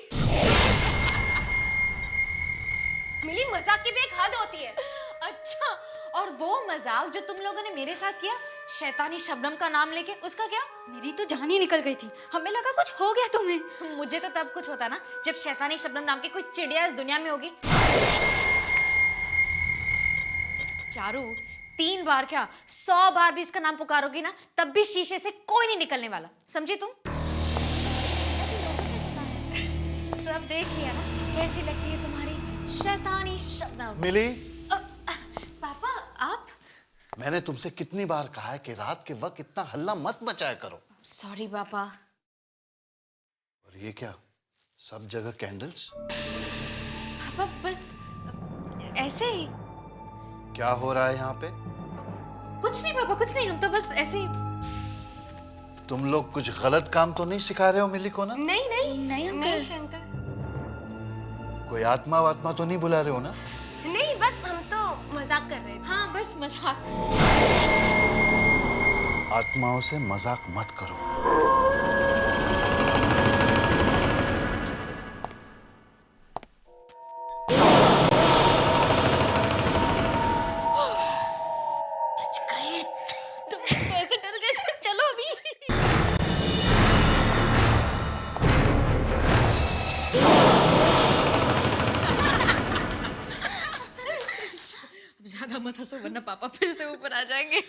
मिली, मजाक की भी एक हद होती है। अच्छा, और वो मजाक जो तुम लोगों ने मेरे साथ किया शैतानी शबनम का नाम लेके, उसका क्या? मेरी तो जान ही निकल गई थी। हमें लगा कुछ हो गया तुम्हें। मुझे तो तब कुछ होता ना जब शैतानी शबनम नाम की कोई चिड़िया इस दुनिया में होगी। चारू, 3 बार क्या 100 बार भी इसका नाम पुकारोगी ना, तब भी शीशे से कोई नहीं निकलने वाला, समझी तुम? तो अब देख लिया ना कैसी लगती है तुम्हारी शैतानी शबनम। मिली, पापा आप? मैंने तुमसे कितनी बार कहा है कि रात के वक्त इतना हल्ला मत मचाया करो। सॉरी पापा। और ये क्या, सब जगह कैंडल्स? पापा बस ऐसे ही। क्या हो रहा है यहाँ पे? कुछ नहीं पापा, कुछ नहीं, हम तो बस ऐसे ही। तुम लोग कुछ गलत काम तो नहीं सिखा रहे हो मिली को ना? नहीं नहीं नहीं अंकल। कोई आत्मा वात्मा तो नहीं बुला रहे हो ना? नहीं, बस हम तो मजाक कर रहे थे। हाँ बस मजाक। आत्माओं से मजाक मत करो। बच गए। तुम कैसे डर गए थे? चलो अभी। ज्यादा मत हंसो वरना पापा फिर से ऊपर आ जाएंगे।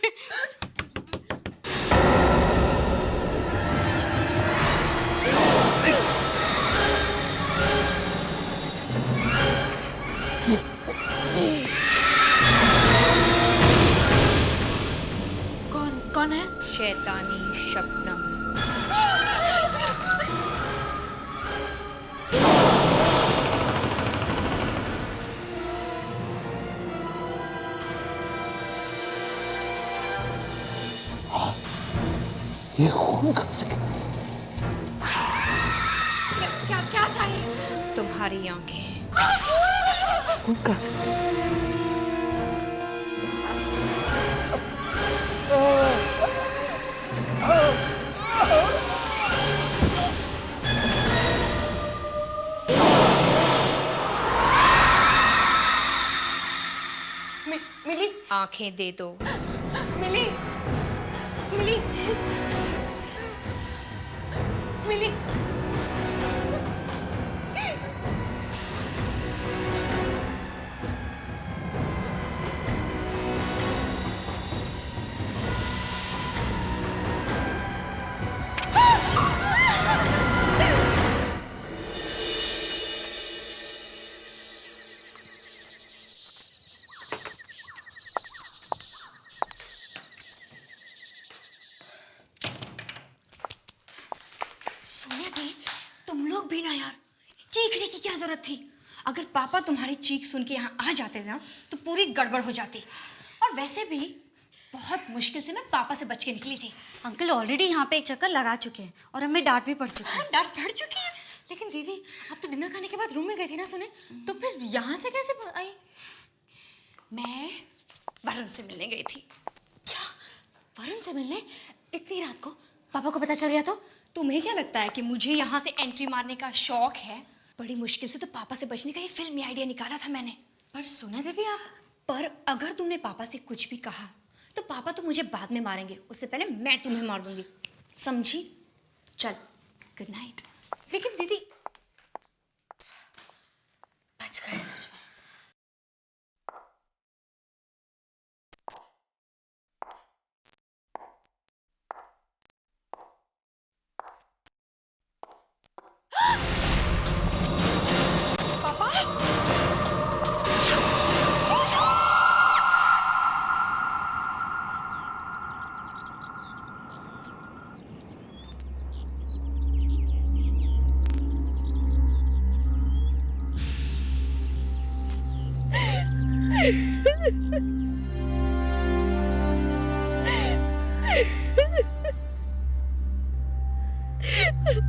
कौन है? शैतानी शबनम। ये खून कहाँ से? क्या चाहिए? तुम्हारी आंखें। खून कहाँ से? मिली, आंखें दे दो। मिली, मिली, मिली। सोनिया दी, चीखने की क्या जरूरत थी? अगर पापा तुम्हारी चीख सुन के यहाँ आ जाते ना तो पूरी गड़बड़ हो जाती। और वैसे भी बहुत मुश्किल से मैं पापा से बच के निकली थी। अंकल ऑलरेडी यहाँ पे एक चक्कर लगा चुके हैं और हमें डांट भी पड़ चुकी है। डांट पड़ चुकी है? लेकिन दीदी आप तो डिनर खाने के बाद रूम में गई थी ना सुने, तो फिर यहाँ से कैसे आई? मैं वरुण से मिलने गई थी। क्या वरुण से मिलने? इतनी रात को? पापा को पता चल गया तो? तुम्हें क्या लगता है कि मुझे यहाँ से एंट्री मारने का शौक है? बड़ी मुश्किल से तो पापा से बचने का ये फिल्मी आइडिया निकाला था मैंने। पर सुना दीदी आप, पर अगर तुमने पापा से कुछ भी कहा तो पापा तो मुझे बाद में मारेंगे, उससे पहले मैं तुम्हें मार दूंगी, समझी? चल गुड नाइट। लेकिन दीदी बच गए सच में।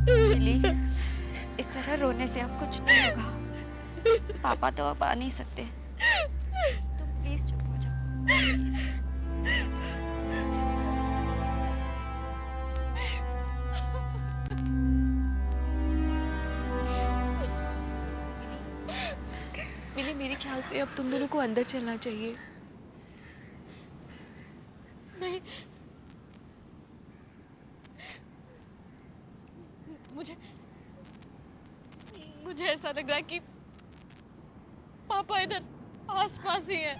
मिली, इस तरह रोने से अब कुछ नहीं होगा। पापा तो अब आ नहीं सकते। तुम प्लीज चुप हो जाओ, प्लीज। मिली, मेरे ख्याल से अब तुम दोनों को अंदर चलना चाहिए। नहीं, मुझे ऐसा लग रहा है कि पापा इधर आसपास ही है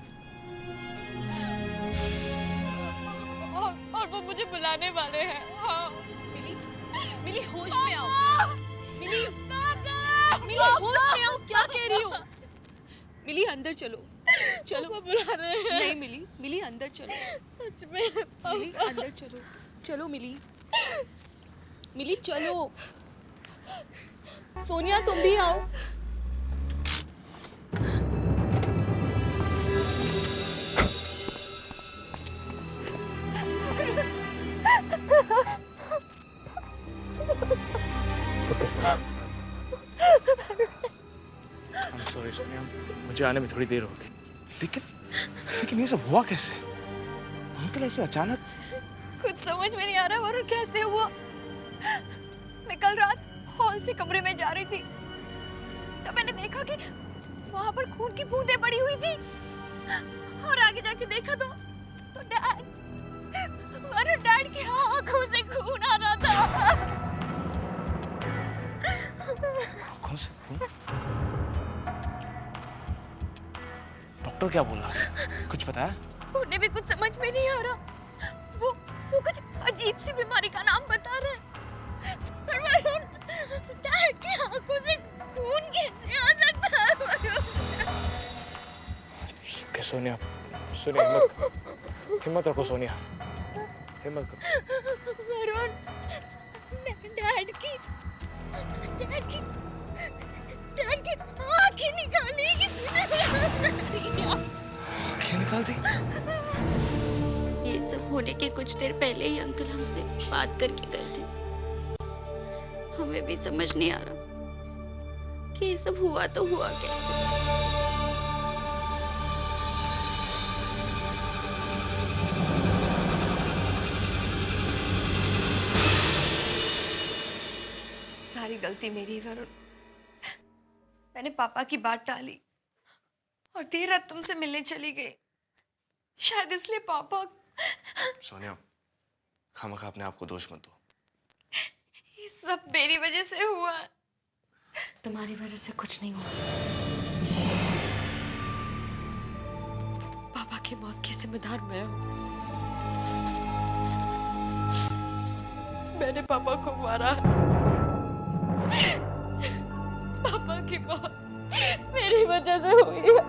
और वो मुझे बुलाने वाले हैं। हाँ। मिली होश में आओ। मिली होश में आओ, क्या कह रही हो? मिली अंदर चलो, चलो। बुला रहे हैं। नहीं मिली अंदर चलो। सच में मिली अंदर चलो, चलो मिली चलो। सोनिया तुम भी आओ। सॉरी सोनिया, मुझे आने में थोड़ी देर हो गई। लेकिन ये सब हुआ कैसे? अंकल ऐसे अचानक? कुछ समझ में नहीं आ रहा वरुण, कैसे हुआ? मैं कल रात हॉल से कमरे में जा रही थी तब मैंने देखा कि वहां पर खून की बूंदें पड़ी हुई थी और आगे जाके देखा तो डैड की आंखों से खून आ रहा था। आंखों से खून? डॉक्टर क्या बोला? कुछ पता है? उन्हें भी कुछ समझ में नहीं आ रहा। वो कुछ अजीब सी बीमारी का नाम बता रहे हैं। पर वरुण, डैड की आंखों से खून कैसे आ सकता है वरुण? सोनिया, हिम्मत रखो सोनिया, हिम्मत करो। वरुण, डैड की आंखें निकाली किसने? आंखें निकाल दी? ये सब होने के कुछ देर पहले ही अंकल हमसे बात करके गए थे। हमें भी समझ नहीं आ रहा कि ये सब हुआ तो हुआ कैसे। सारी गलती मेरी है वरुण। मैंने पापा की बात टाली और देर रात तुमसे मिलने चली गई। शायद इसलिए पापा। सोनिया, खामखा अपने आप को दोष मत दो। ये सब मेरी वजह से हुआ है। तुम्हारी वजह से कुछ नहीं हुआ। पापा की मौत की जिम्मेदार मैं हूँ। मैंने पापा को मारा। पापा की मौत मेरी वजह से हुई है।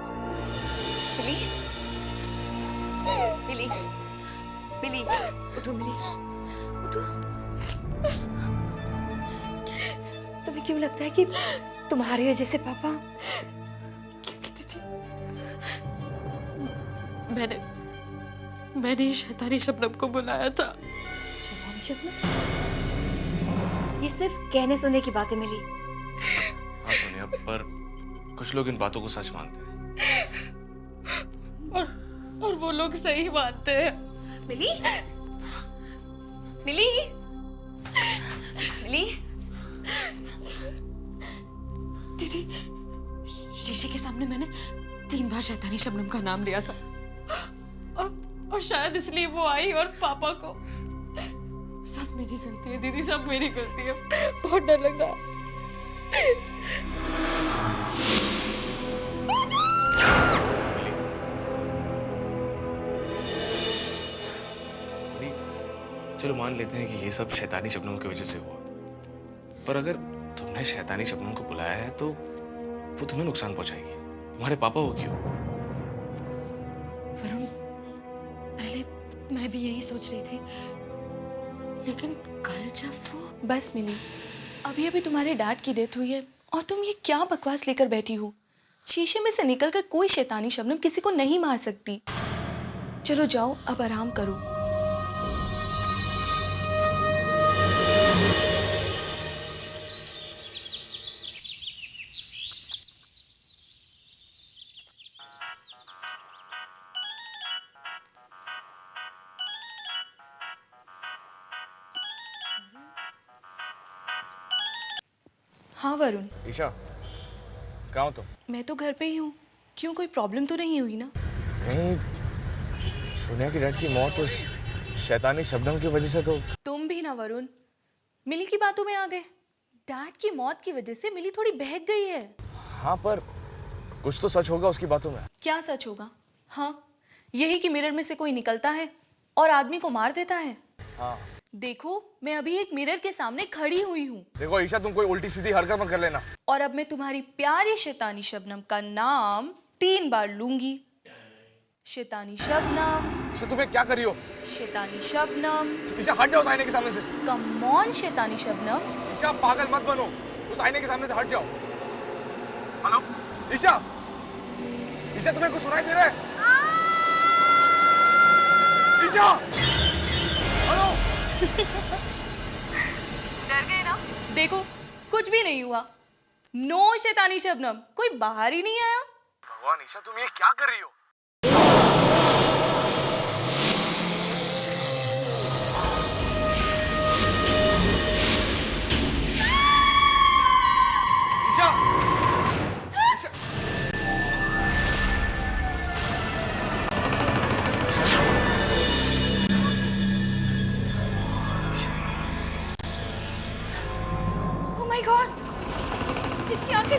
मिली, उठो मिली, उठो। तुम्हें क्यों लगता है कि तुम्हारी वजह से पापा मैंने शैतानी शबनम को बुलाया था। शैतानी शबनम? ये सिर्फ कहने सुनने की बातें मिली। हाँ सोनिया, पर कुछ लोग इन बातों को सच मानते हैं। और वो लोग सही मानते हैं। मिली मिली मिली दीदी, शीशे के सामने मैंने 3 बार शैतानी शबनम का नाम लिया था और शायद इसलिए वो आई और पापा को। सब मेरी गलती है दीदी, सब मेरी गलती है। बहुत डर लग रहा है। चलो मान लेते हैं कि ये सब शैतानी शबनम की वजह से हुआ, पर अगर तुमने शैतानी शबनम को बुलाया है तो वो तुम्हें नुकसान पहुंचाएगी। तुम्हारे पापा हो क्यों? वरुण, पहले मैं भी यही सोच रही थी, लेकिन कल जब वो बस मिली, अभी अभी तुम्हारे डैड की डेथ हुई है और तुम ये क्या बकवास लेकर बैठी हो। शीशे में से निकलकर कोई शैतानी शबनम किसी को नहीं मार सकती। चलो जाओ, अब आराम करो। हाँ वरुण। ईशा, कहाँ हो तुम? मैं तो घर पे ही हूँ। क्यों, कोई प्रॉब्लम तो नहीं हुई ना? कहीं सोनिया की डैड की मौत उस शैतानी शबनम की वजह से तो? तुम भी ना वरुण, मिली की बातों में आ गए। डैड की मौत की वजह से मिली थोड़ी बहक गई है। हाँ, पर कुछ तो सच होगा उसकी बातों में। क्या सच होगा? हाँ, यही कि मिरर में से कोई निकलता है और आदमी को मार देता है। हाँ। देखो, मैं अभी एक मिरर के सामने खड़ी हुई हूँ। देखो ईशा, तुम कोई उल्टी सीधी हरकत मत कर लेना। और अब मैं तुम्हारी प्यारी शैतानी शबनम का नाम 3 बार लूंगी। शैतानी शबनम। ईशा, तुम्हें क्या करी हो? शैतानी शबनम। ईशा, हट जाओ उस आईने के सामने से। कम ऑन शैतानी शबनम। ईशा, पागल मत बनो, उस आईने के सामने से हट जाओ। हेलो ईशा, ईशा तुम्हें कुछ सुनाई दे रहा है? ईशा, हेलो। डर गए ना? देखो, कुछ भी नहीं हुआ। नो शैतानी शबनम, कोई बाहर ही नहीं आया। भगवान ईशा, तुम ये क्या कर रही हो? Isha, Isha, Oh my God! इसकी आंखें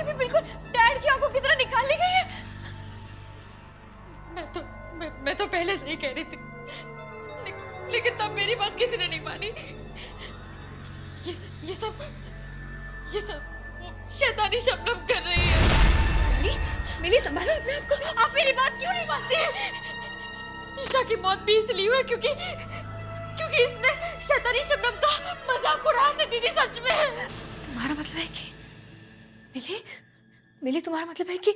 भी बिल्कुल डैड की आंखों की तरह निकाल ली गई है। मैं तो पहले से ही कह रही थी, लेकिन तब मेरी बात किसी ने नहीं मानी। ये सब वो शैतानी शबनम कर रही है। मिली संभालो अपने आप को। आप मेरी बात क्यों नहीं मानती हैं? ईशा की मौत भी इसलिए हुई क्योंकि इसने शैतानी शबनम का मजाक उड़ाया था दीदी। सच में। तुम्हारा मतलब है कि मिली तुम्हारा मतलब है कि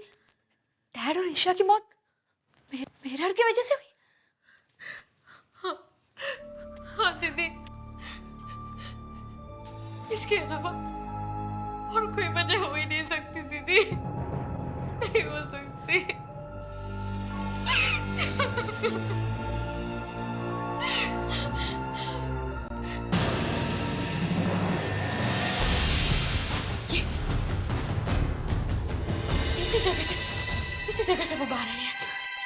डैड और ईशा की मौत मिरर की वजह से हुई? हाँ दीदी, इसके अलावा और कोई वजह हो ही नहीं सकती दीदी, नहीं हो सकती। इसी जगह से वो बाहर आई है।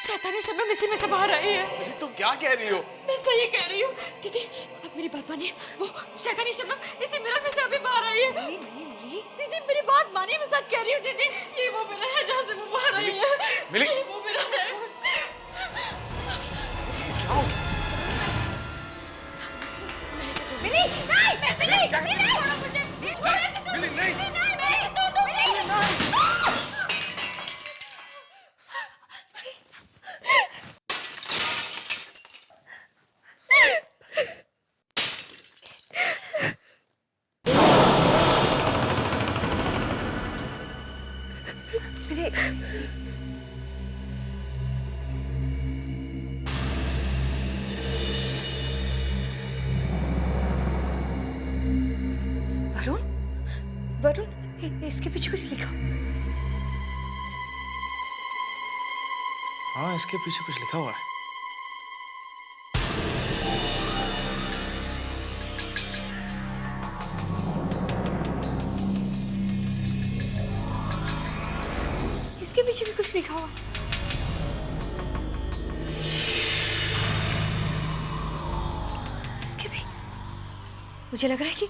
शैतानी शबनम इसी में से बाहर आई है। तुम क्या कह रही हो? मैं सही कह रही हूँ दीदी, अब मेरी बात मानिए। वो शैतानी शबनम इसी मिरर में से अभी बाहर आई है। दीदी मेरी बात मानिए, मैं सच कह रही हूँ दीदी। ये वो मिरर है जहाँ से वो बाहर आई है। मिली? ये वो मिरर है। मिली नहीं, मिली छोड़ो मुझे, छोड़ो ऐसे छोड़ो। मिली नहीं, मिली छोड़ दो। मेरे वरुण, वरुण, इसके पीछे कुछ लिखा। हाँ, इसके पीछे कुछ लिखा हुआ है। इसके पीछे भी कुछ लिखा हुआ। इसके भी मुझे लग रहा है कि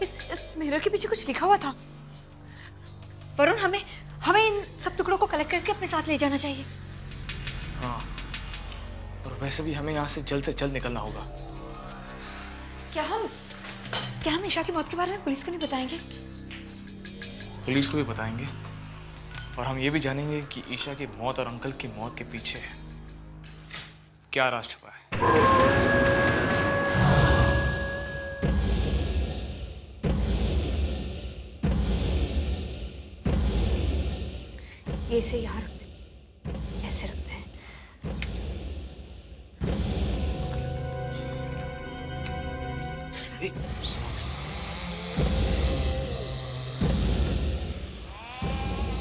इस मिरर के पीछे कुछ लिखा हुआ था। वरुण, हमें हमें इन सब टुकड़ों को कलेक्ट करके अपने साथ ले जाना चाहिए। हाँ, और वैसे भी हमें यहाँ से जल्द निकलना होगा। क्या हम ईशा की मौत के बारे में पुलिस को नहीं बताएंगे? पुलिस को भी बताएंगे और हम ये भी जानेंगे कि ईशा की मौत और अंकल की मौत के पीछे क्या राज छुपा है। ये इसे यहाँ रखते हैं, ऐसे रखते हैं।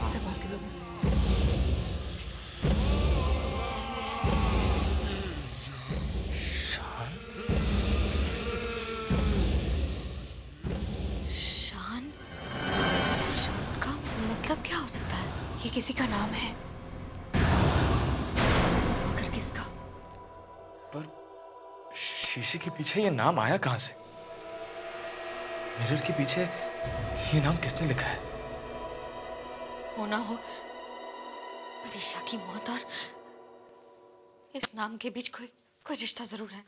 सब आके लोग शान? शान का मतलब क्या हो सकता है? ये किसी का नाम है, मगर किसका? पर शीशे के पीछे ये नाम आया कहां से? मिरर के पीछे ये नाम किसने लिखा है? होना हो ईशा की मौत और इस नाम के बीच कोई रिश्ता जरूर है,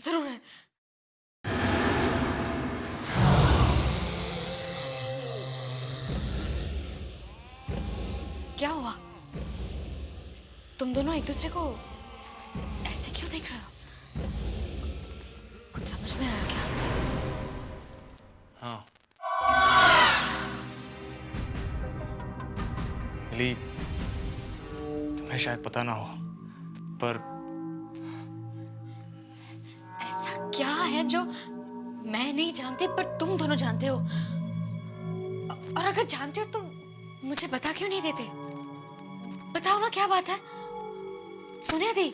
जरूर है। क्या हुआ? तुम दोनों एक दूसरे को ऐसे क्यों देख रहे हो? कुछ समझ में आया क्या? हाँ, मिली, तुम्हें शायद पता ना हो, पर ऐसा क्या है जो मैं नहीं जानती पर तुम दोनों जानते हो? और अगर जानते हो तो मुझे बता क्यों नहीं देते? बताओ ना, क्या बात है? सुनिया दी,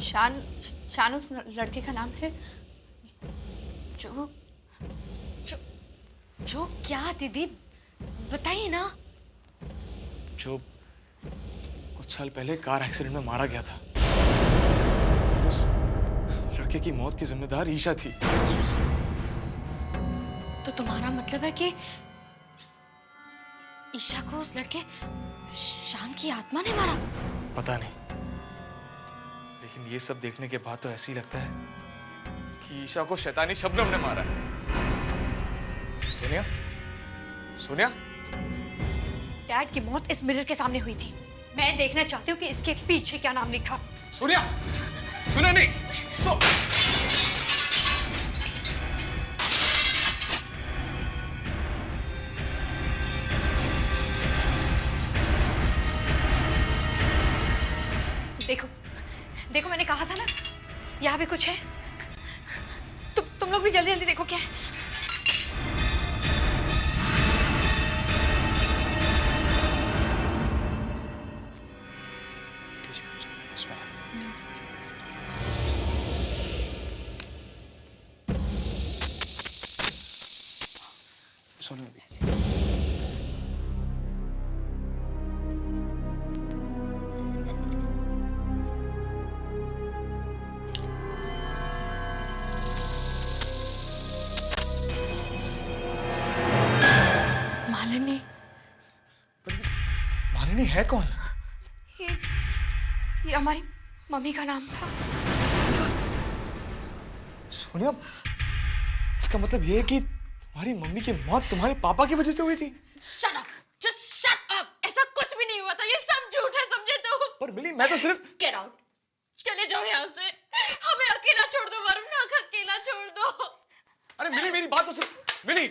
शान उस लड़के का नाम है जो जो जो क्या दीदी, बताइए ना। जो कुछ साल पहले कार एक्सीडेंट में मारा गया था, उस लड़के की मौत की जिम्मेदार ईशा थी। तो तुम्हारा मतलब है कि ईशा को उस लड़के शान की आत्मा ने मारा? पता नहीं, लेकिन ये सब देखने के बाद तो ऐसे ही लगता है कि ईशा को शैतानी शबनम ने मारा है। सोनिया, सोनिया, डैड की मौत इस मिरर के सामने हुई थी। मैं देखना चाहती हूँ कि इसके पीछे क्या नाम लिखा। सोनिया, सुना नहीं? देखो मैंने कहा था ना, यहाँ पे कुछ है। तुम लोग भी जल्दी जल्दी देखो क्या है। मालिनी है कौन? ये हमारी मम्मी का नाम था। सोनिया, इसका मतलब ये है कि तुम्हारी मम्मी की मौत तुम्हारे पापा की वजह से हुई थी? Shut up! Just shut up! ऐसा कुछ भी नहीं हुआ था, ये सब झूठ है, समझे तुम? पर मिली, मैं तो सिर्फ... Get out! चले जाओ यहाँ से, हमें अकेला छोड़ दो वरुण, अकेला छोड़ दो। अरे मिली, मेरी बात तो सुन। मिली।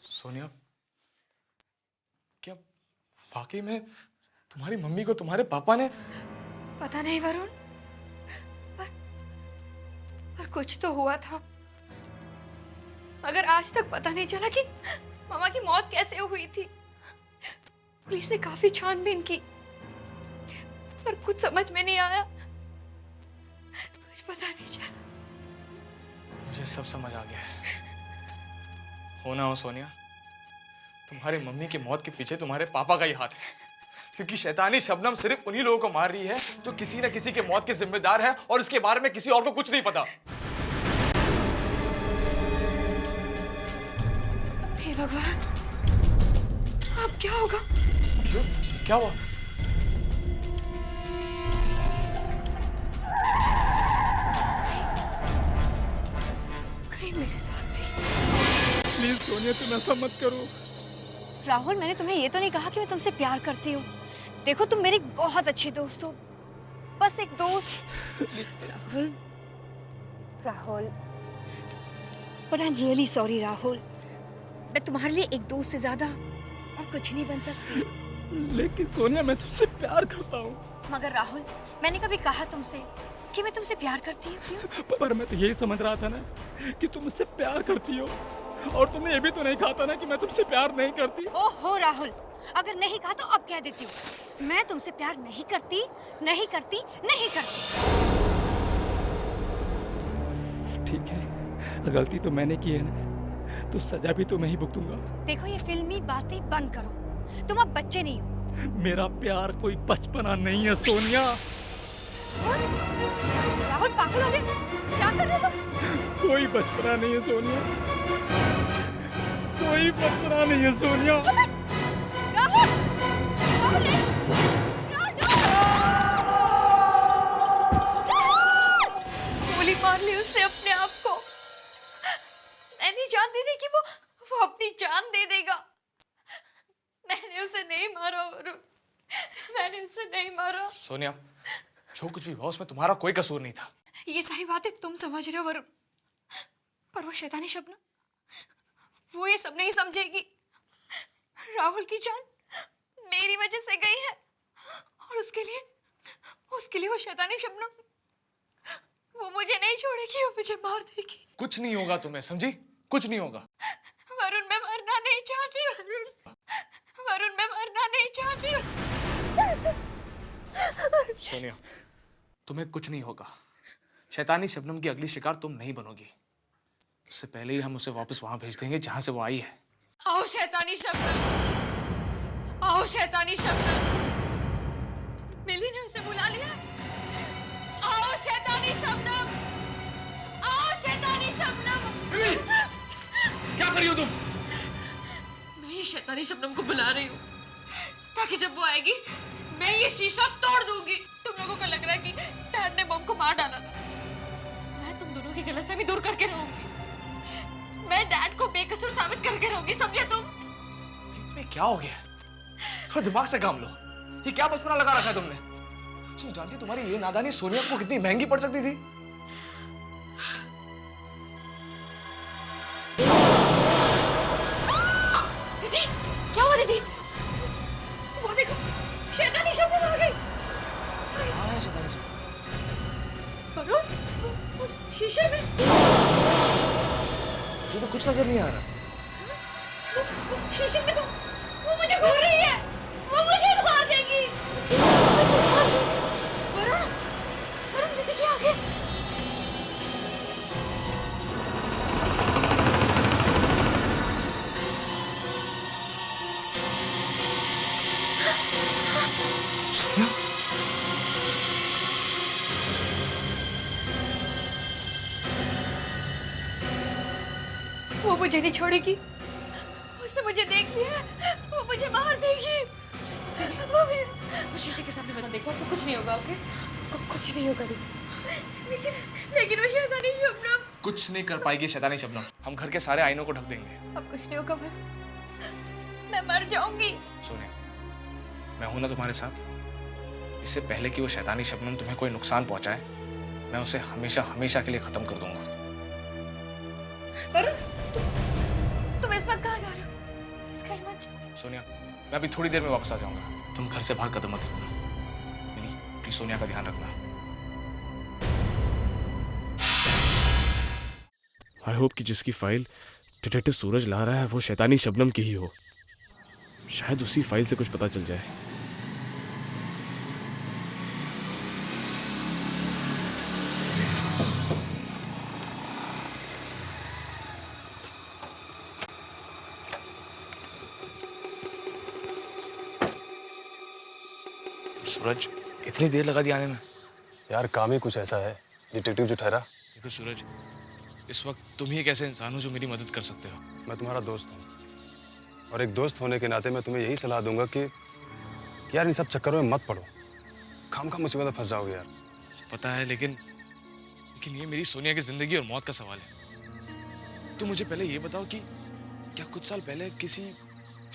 सोनिया, क्या वाकई में तुम्हारी मम्मी को तुम्हारे पापा ने? पता नहीं वरुण, पर कुछ तो हुआ था, मगर आज तक पता नहीं चला कि मामा की मौत कैसे हुई थी। पुलिस ने काफी छानबीन की, पर कुछ समझ में नहीं आया, कुछ पता नहीं चला। मुझे सब समझ आ गया है। हो ना हो सोनिया, तुम्हारी मम्मी की मौत के पीछे तुम्हारे पापा का ही हाथ है, क्योंकि शैतानी शबनम सिर्फ उन्हीं लोगों को मार रही है जो किसी न किसी के मौत के जिम्मेदार है, और इसके बारे में किसी और को कुछ नहीं पता। हे भगवान, अब क्या होगा? क्यों? क्या हुआ? कहीं मेरे साथ भी। प्लीज सोनिया, तुम ऐसा मत करो। राहुल, मैंने तुम्हें ये तो नहीं कहा कि मैं तुमसे प्यार करती हूँ। देखो, तुम मेरे बहुत अच्छे दोस्त हो, बस एक दोस्त। Rahul, Rahul, but I am really sorry Rahul. मैं तुम्हारे लिए एक दोस्त से ज्यादा और कुछ नहीं बन सकती। लेकिन सोनिया, मैं तुमसे प्यार करता हूँ। मगर राहुल, मैंने कभी कहा तुमसे कि मैं तुमसे प्यार करती हूँ? क्यों? पर मैं तो यही समझ रहा था ना कि तुम मुझसे प्यार करती हो, और तुमने ये भी तो नहीं कहा था ना कि मैं तुमसे प्यार नहीं करती। ओहो राहुल, अगर नहीं कहा तो अब कह देती हूँ, मैं तुमसे प्यार नहीं करती, नहीं करती, नहीं करती। ठीक है, गलती तो मैंने की है ना, तो सजा भी तो मैं ही भुगतूंगा। देखो, ये फिल्मी बातें बंद करो, तुम अब बच्चे नहीं हो। मेरा प्यार कोई बचपना नहीं है सोनिया। राहुल, पागल हो गए? क्या कर रहे हो तुम? कोई बचपना नहीं है सोनिया, कोई बचपना नहीं है सोनिया। राहुल, गोली मार ली उसने अपने आप को। मैं नहीं जानती थी कि वो अपनी जान दे देगा। मैंने उसे नहीं मारा वरुण, मैंने उसे नहीं मारा। सोनिया, जो कुछ भी हुआ उसमें तुम्हारा कोई कसूर नहीं था। ये सारी बातें तुम समझ रहे हो वरुण, पर वो शैतानी शबनम, वो ये सब नहीं समझेगी। राहुल की जान मेरी वजह से गई है, और उसके लिए वो शैतानी शबनम, वो मुझे नहीं छोड़ेगी, वो मुझे मार देगी। कुछ नहीं होगा तुम्हें, समझी? कुछ नहीं होगा। वरुण, मैं मरना नहीं चाहती। वरुण, मैं मरना नहीं चाहती। सोनिया, तुम्हें कुछ नहीं होगा। शैतानी शबनम की अगली शिकार तुम नहीं बनोगी। उससे पहले ही हम उसे वापस वहां भेज देंगे जहां से वो आई है। आओ शैतानी शबनम, आओ शैतानी शबनम। मिली ने उसे बुला लिया। आओ शैतानी शबनम, आओ शैतानी शबनम। क्या कर रही हो तुम? मैं ये शैतानी शबनम को बुला रही हूँ, ताकि जब वो आएगी मैं ये शीशा तोड़ दूंगी। तुम लोगों को लग रहा है कि डैड ने बम को मार डाला ना? मैं तुम दोनों की गलतफहमी दूर करके रहूंगी। मैं डैड को बेकसूर साबित करके रहूंगी, समझे तुम? तुम्हें क्या हो गया? थोड़ा दिमाग से काम लो। ये क्या बचपना लगा रखा है तुमने? तुम जानती तुम्हारी ये नादानी सोनिया को कितनी महंगी पड़ सकती थी? दीदी, क्या हुआ दीदी? वो देखो, शैतानी शबनम आ गई। हाँ, शैतानी शबनम। वरुण, शीशे में मुझे तो कुछ नजर नहीं आ रहा। वो शीशे में तो वो मुझे घूर रही है, वो मुझे मार देगी। वरुण, वरुण दीदी क्या आ गया? वो मुझे नहीं छोड़ेगी, उसने मुझे देख लिया, वो मुझे मार देगी। वो शीशे के सामने बना, देखो आपको कुछ नहीं होगा। ओके, कुछ नहीं होगा दीदी। लेकिन वो शैतानी शबनम कुछ नहीं कर पाएगी। शैतानी शबनम, हम घर के सारे आईनों को ढक देंगे। अब कुछ नहीं होगा वरुण, मैं मर जाऊंगी। सोनिया, मैं हूं ना तुम्हारे साथ। इससे पहले कि वो शैतानी शबनम तुम्हें कोई नुकसान पहुंचाए, मैं उसे हमेशा हमेशा के लिए खत्म कर दूंगा। वरुण, तुम इस वक्त कहाँ जा रहे हो? इसका ही मत जाओ। सोनिया, मैं अभी थोड़ी देर में वापस आ जाऊंगा। तुम घर से बाहर कदम मत रखना। मिली, प्लीज सोनिया का ध्यान रखना। आई होप कि जिसकी फाइल डिटेक्टिव सूरज ला रहा है वो शैतानी शबनम की ही हो। शायद उसी फाइल से कुछ पता चल जाए। सूरज, इतनी देर लगा दी आने में? यार काम ही कुछ ऐसा है, डिटेक्टिव जो ठहरा। देखो सूरज, इस वक्त तुम ही एक ऐसे इंसान हो जो मेरी मदद कर सकते हो। मैं तुम्हारा दोस्त हूँ और एक दोस्त होने के नाते मैं तुम्हें यही सलाह दूंगा कि यार इन सब चक्करों में मत पड़ो। खामखा मुसीबत में फंस जाओगे यार। पता है, लेकिन ये मेरी सोनिया की जिंदगी और मौत का सवाल है। तुम मुझे पहले ये बताओ कि क्या कुछ साल पहले किसी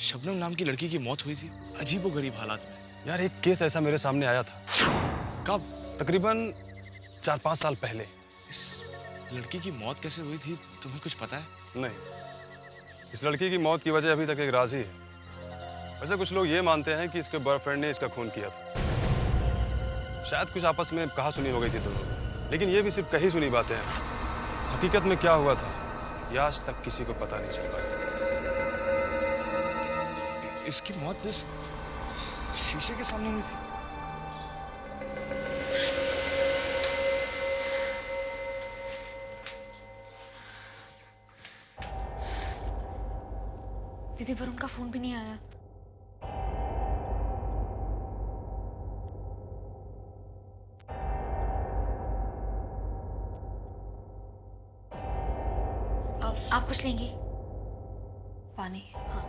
शबनम नाम की लड़की की मौत हुई थी अजीबोगरीब हालात में? यार एक केस ऐसा मेरे सामने आया था। कब? तकरीबन 4-5 साल पहले। इस लड़की की मौत कैसे हुई थी, तुम्हें कुछ पता है? नहीं, इस लड़की की मौत की वजह अभी तक एक राज ही है। वैसे कुछ लोग ये मानते हैं कि इसके बॉयफ्रेंड ने इसका खून किया था। शायद कुछ आपस में कहा सुनी हो गई थी दोनों, लेकिन ये भी सिर्फ कही सुनी बातें हैं। हकीकत में क्या हुआ था ये आज तक किसी को पता नहीं चल पाया। इसकी मौत इस शीशे के सामने हुई थी। दीदी, वरुण का फोन भी नहीं आया। आप कुछ लेंगी? पानी? हाँ।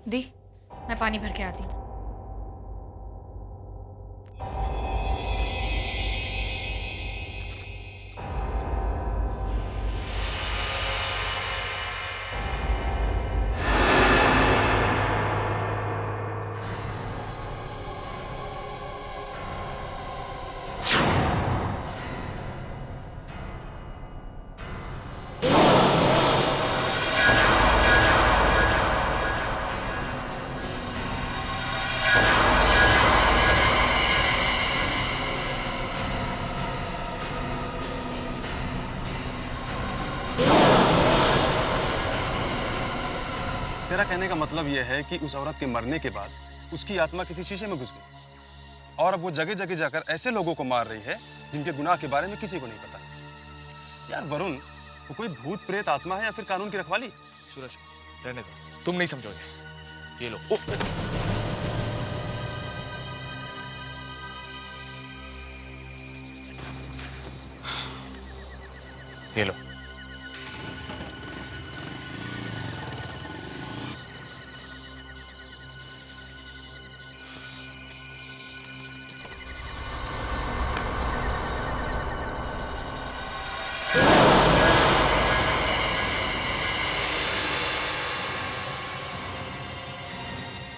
दी, मैं पानी भर के आती हूँ। तेरा कहने का मतलब यह है कि उस औरत के मरने के बाद उसकी आत्मा किसी शीशे में घुस गई और अब वो जगह जगह जाकर ऐसे लोगों को मार रही है जिनके गुनाह के बारे में किसी को नहीं पता। यार वरुण, वो कोई भूत प्रेत आत्मा है या फिर कानून की रखवाली? सूरज, रहने दो, तुम नहीं समझोगे। ये लो। ये लो।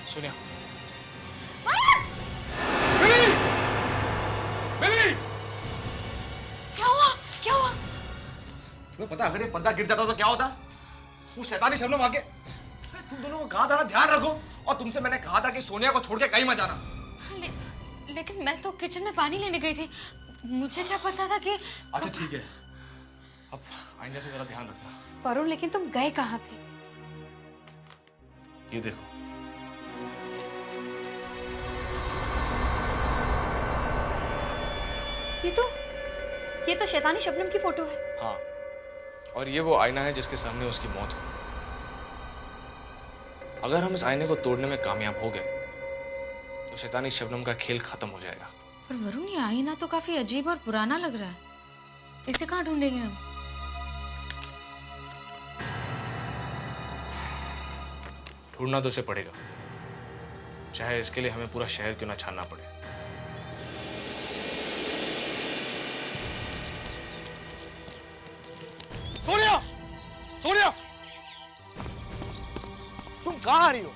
सोनिया, क्या हुआ? क्या हुआ? तुम्हें पता अगर ये पर्दा गिर जाता तो क्या होता? वो शैतानी शबनम आके तुम दोनों को कहा था ना ध्यान रखो, और तुमसे मैंने कहा था कि सोनिया को छोड़ के कहीं मत जाना। लेकिन मैं तो किचन में पानी लेने गई थी, मुझे क्या पता था कि। अच्छा ठीक है, अब आइंदा से जरा ध्यान रखना। वरुण, लेकिन तुम गए कहाँ थे? ये देखो, ये तो शैतानी शबनम की फोटो है। हाँ, और ये वो आईना है जिसके सामने उसकी मौत हुई। अगर हम इस आईने को तोड़ने में कामयाब हो गए तो शैतानी शबनम का खेल खत्म हो जाएगा। पर वरुण, ये आईना तो काफी अजीब और पुराना लग रहा है, इसे कहाँ ढूंढेंगे हम? ढूंढना तो उसे पड़ेगा, चाहे इसके लिए हमें पूरा शहर क्यों ना छानना पड़े। सोनिया! सोनिया! तुम कहाँ आ रही हो?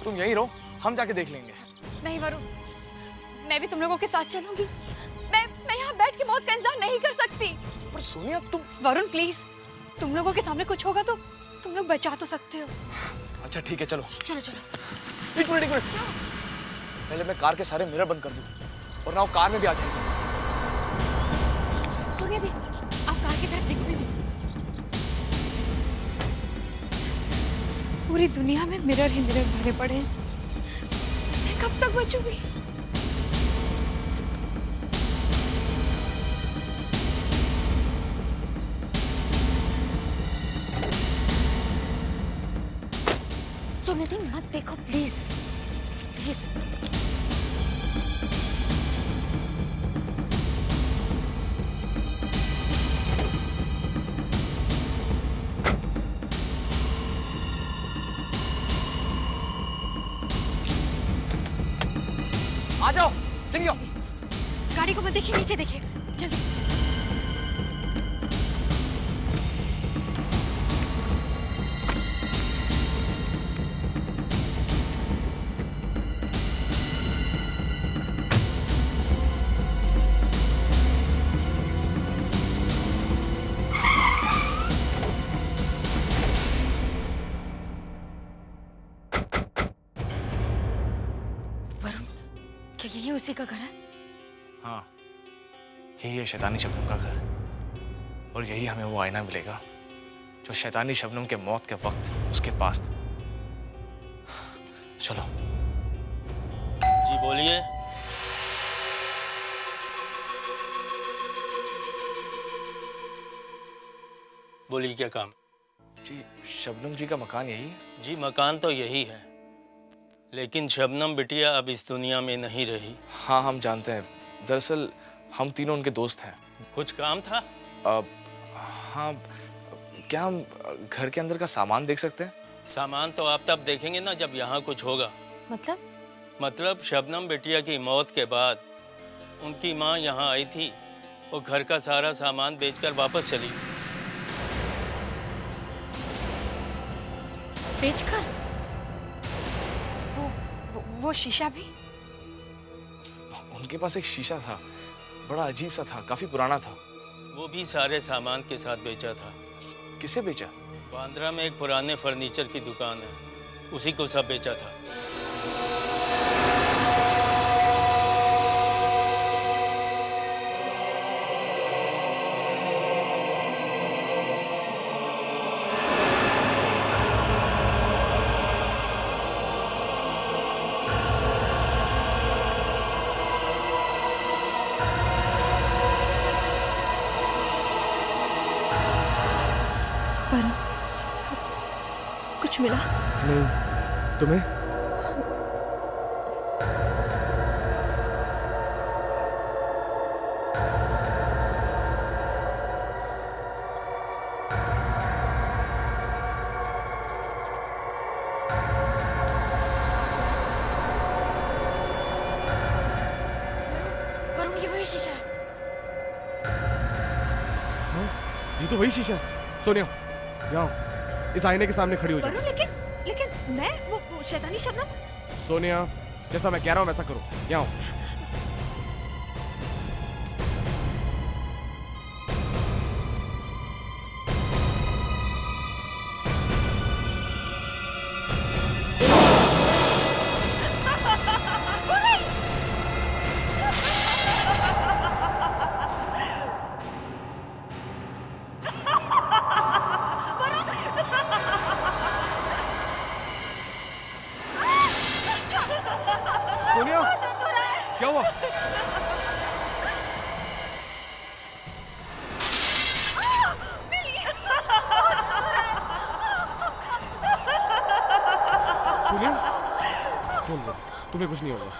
तुम यहीं रहो, हम जाके देख लेंगे। नहीं वरुण, मैं भी तुम लोगों के साथ चलूंगी। मैं यहाँ बैठ के मौत का इंतजार नहीं कर सकती। पर सोनिया तुम। वरुण प्लीज, तुम लोगों के सामने कुछ होगा तो तुम लोग बचा तो सकते हो। अच्छा ठीक है, चलो चलो चलो। एक मिनट। पहले मैं कार के सारे मिरर बंद कर दूं और ना वो कार में भी आ जाएगी। सोनिया दी, आप कार की तरफ देखो भी मत। पूरी दुनिया में मिरर ही मिरर भरे पड़े हैं। मैं कब तक बचूंगी? सोनिया दी मत देखो प्लीज प्लीज। आ जाओ, चलिए। गाड़ी को मत देखिए, नीचे देखिए जल्दी। क्या यही उसी का घर है? हाँ, यही है शैतानी शबनम का घर। और यही हमें वो आईना मिलेगा जो शैतानी शबनम के मौत के वक्त उसके पास था। चलो। जी बोलिए। बोलिए क्या काम? जी शबनम जी का मकान यही है? जी मकान तो यही है, लेकिन शबनम बिटिया अब इस दुनिया में नहीं रही। हाँ हम जानते हैं, दरअसल हम तीनों उनके दोस्त हैं। कुछ काम था? हाँ, क्या हम घर के अंदर का सामान देख सकते हैं? सामान तो आप तब देखेंगे ना जब यहाँ कुछ होगा। मतलब शबनम बिटिया की मौत के बाद उनकी माँ यहाँ आई थी, वो घर का सारा सामान बेचकर वापस चली। बेचकर? वो शीशा भी? उनके पास एक शीशा था, बड़ा अजीब सा था, काफी पुराना था। वो भी सारे सामान के साथ बेचा था। किसे बेचा? बांद्रा में एक पुराने फर्नीचर की दुकान है, उसी को सब बेचा था। कुछ मिला? नहीं, तुम्हें? वरुण, ये वही शीशा है। हाँ, ये तो वही शीशा है। सोनिया, यहाँ इस आईने के सामने खड़ी हो जाओ। लेकिन मैं वो शैतानी शबनम। सोनिया, जैसा मैं कह रहा हूँ वैसा करो। यहाँ आओ। सोनिया, क्या हुआ? सोनिया, तुम्हें कुछ नहीं होगा।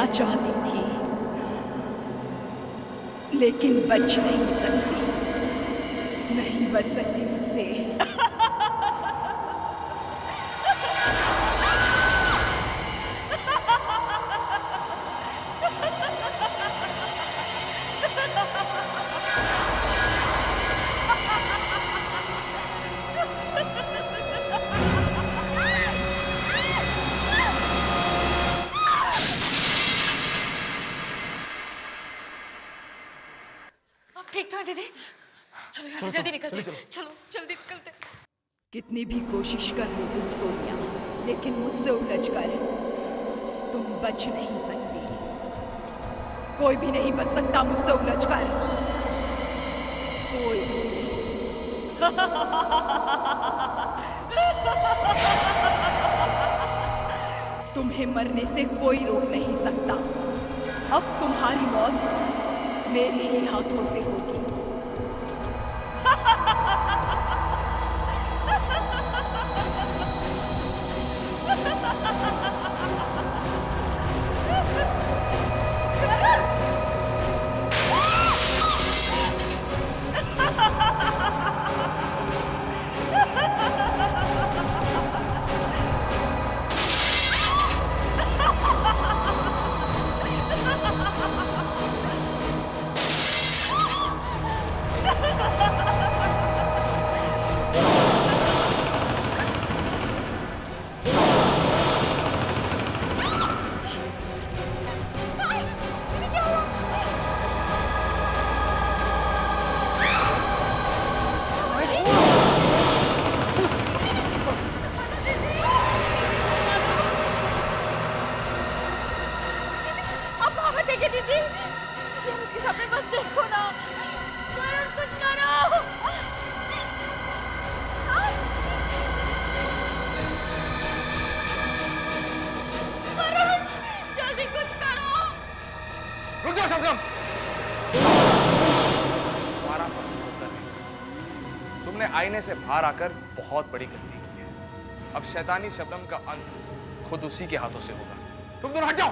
बचना चाहती थी, लेकिन बच नहीं सकती, नहीं बच सकती मुझसे। अब ठीक तो है दीदी। चलो यहाँ से जल्दी निकलते। चलो जल्दी निकलते। कितनी भी कोशिश कर लो तुम सोनिया, लेकिन मुझसे उलझ कर तुम बच नहीं सकती। कोई भी नहीं बच सकता मुझसे उलझ कर, कोई भी तुम्हें मरने से कोई रोक नहीं सकता। अब तुम्हारी मौत मेरे ही हाथों से होगी। तुमने आईने से बाहर आकर बहुत बड़ी गलती की है। अब शैतानी शबनम का अंत खुद उसी के हाथों से होगा। तुम दोनों हट जाओ।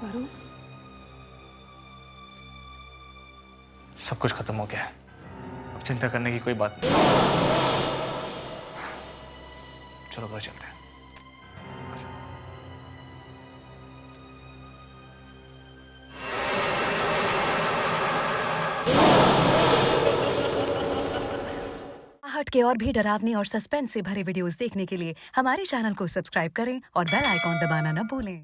वरुण, सब कुछ खत्म हो गया है। अब चिंता करने की कोई बात नहीं। चलो घर चलते हैं। हट के और भी डरावनी और सस्पेंस से भरे वीडियोस देखने के लिए हमारे चैनल को सब्सक्राइब करें और बेल आइकॉन दबाना न भूलें।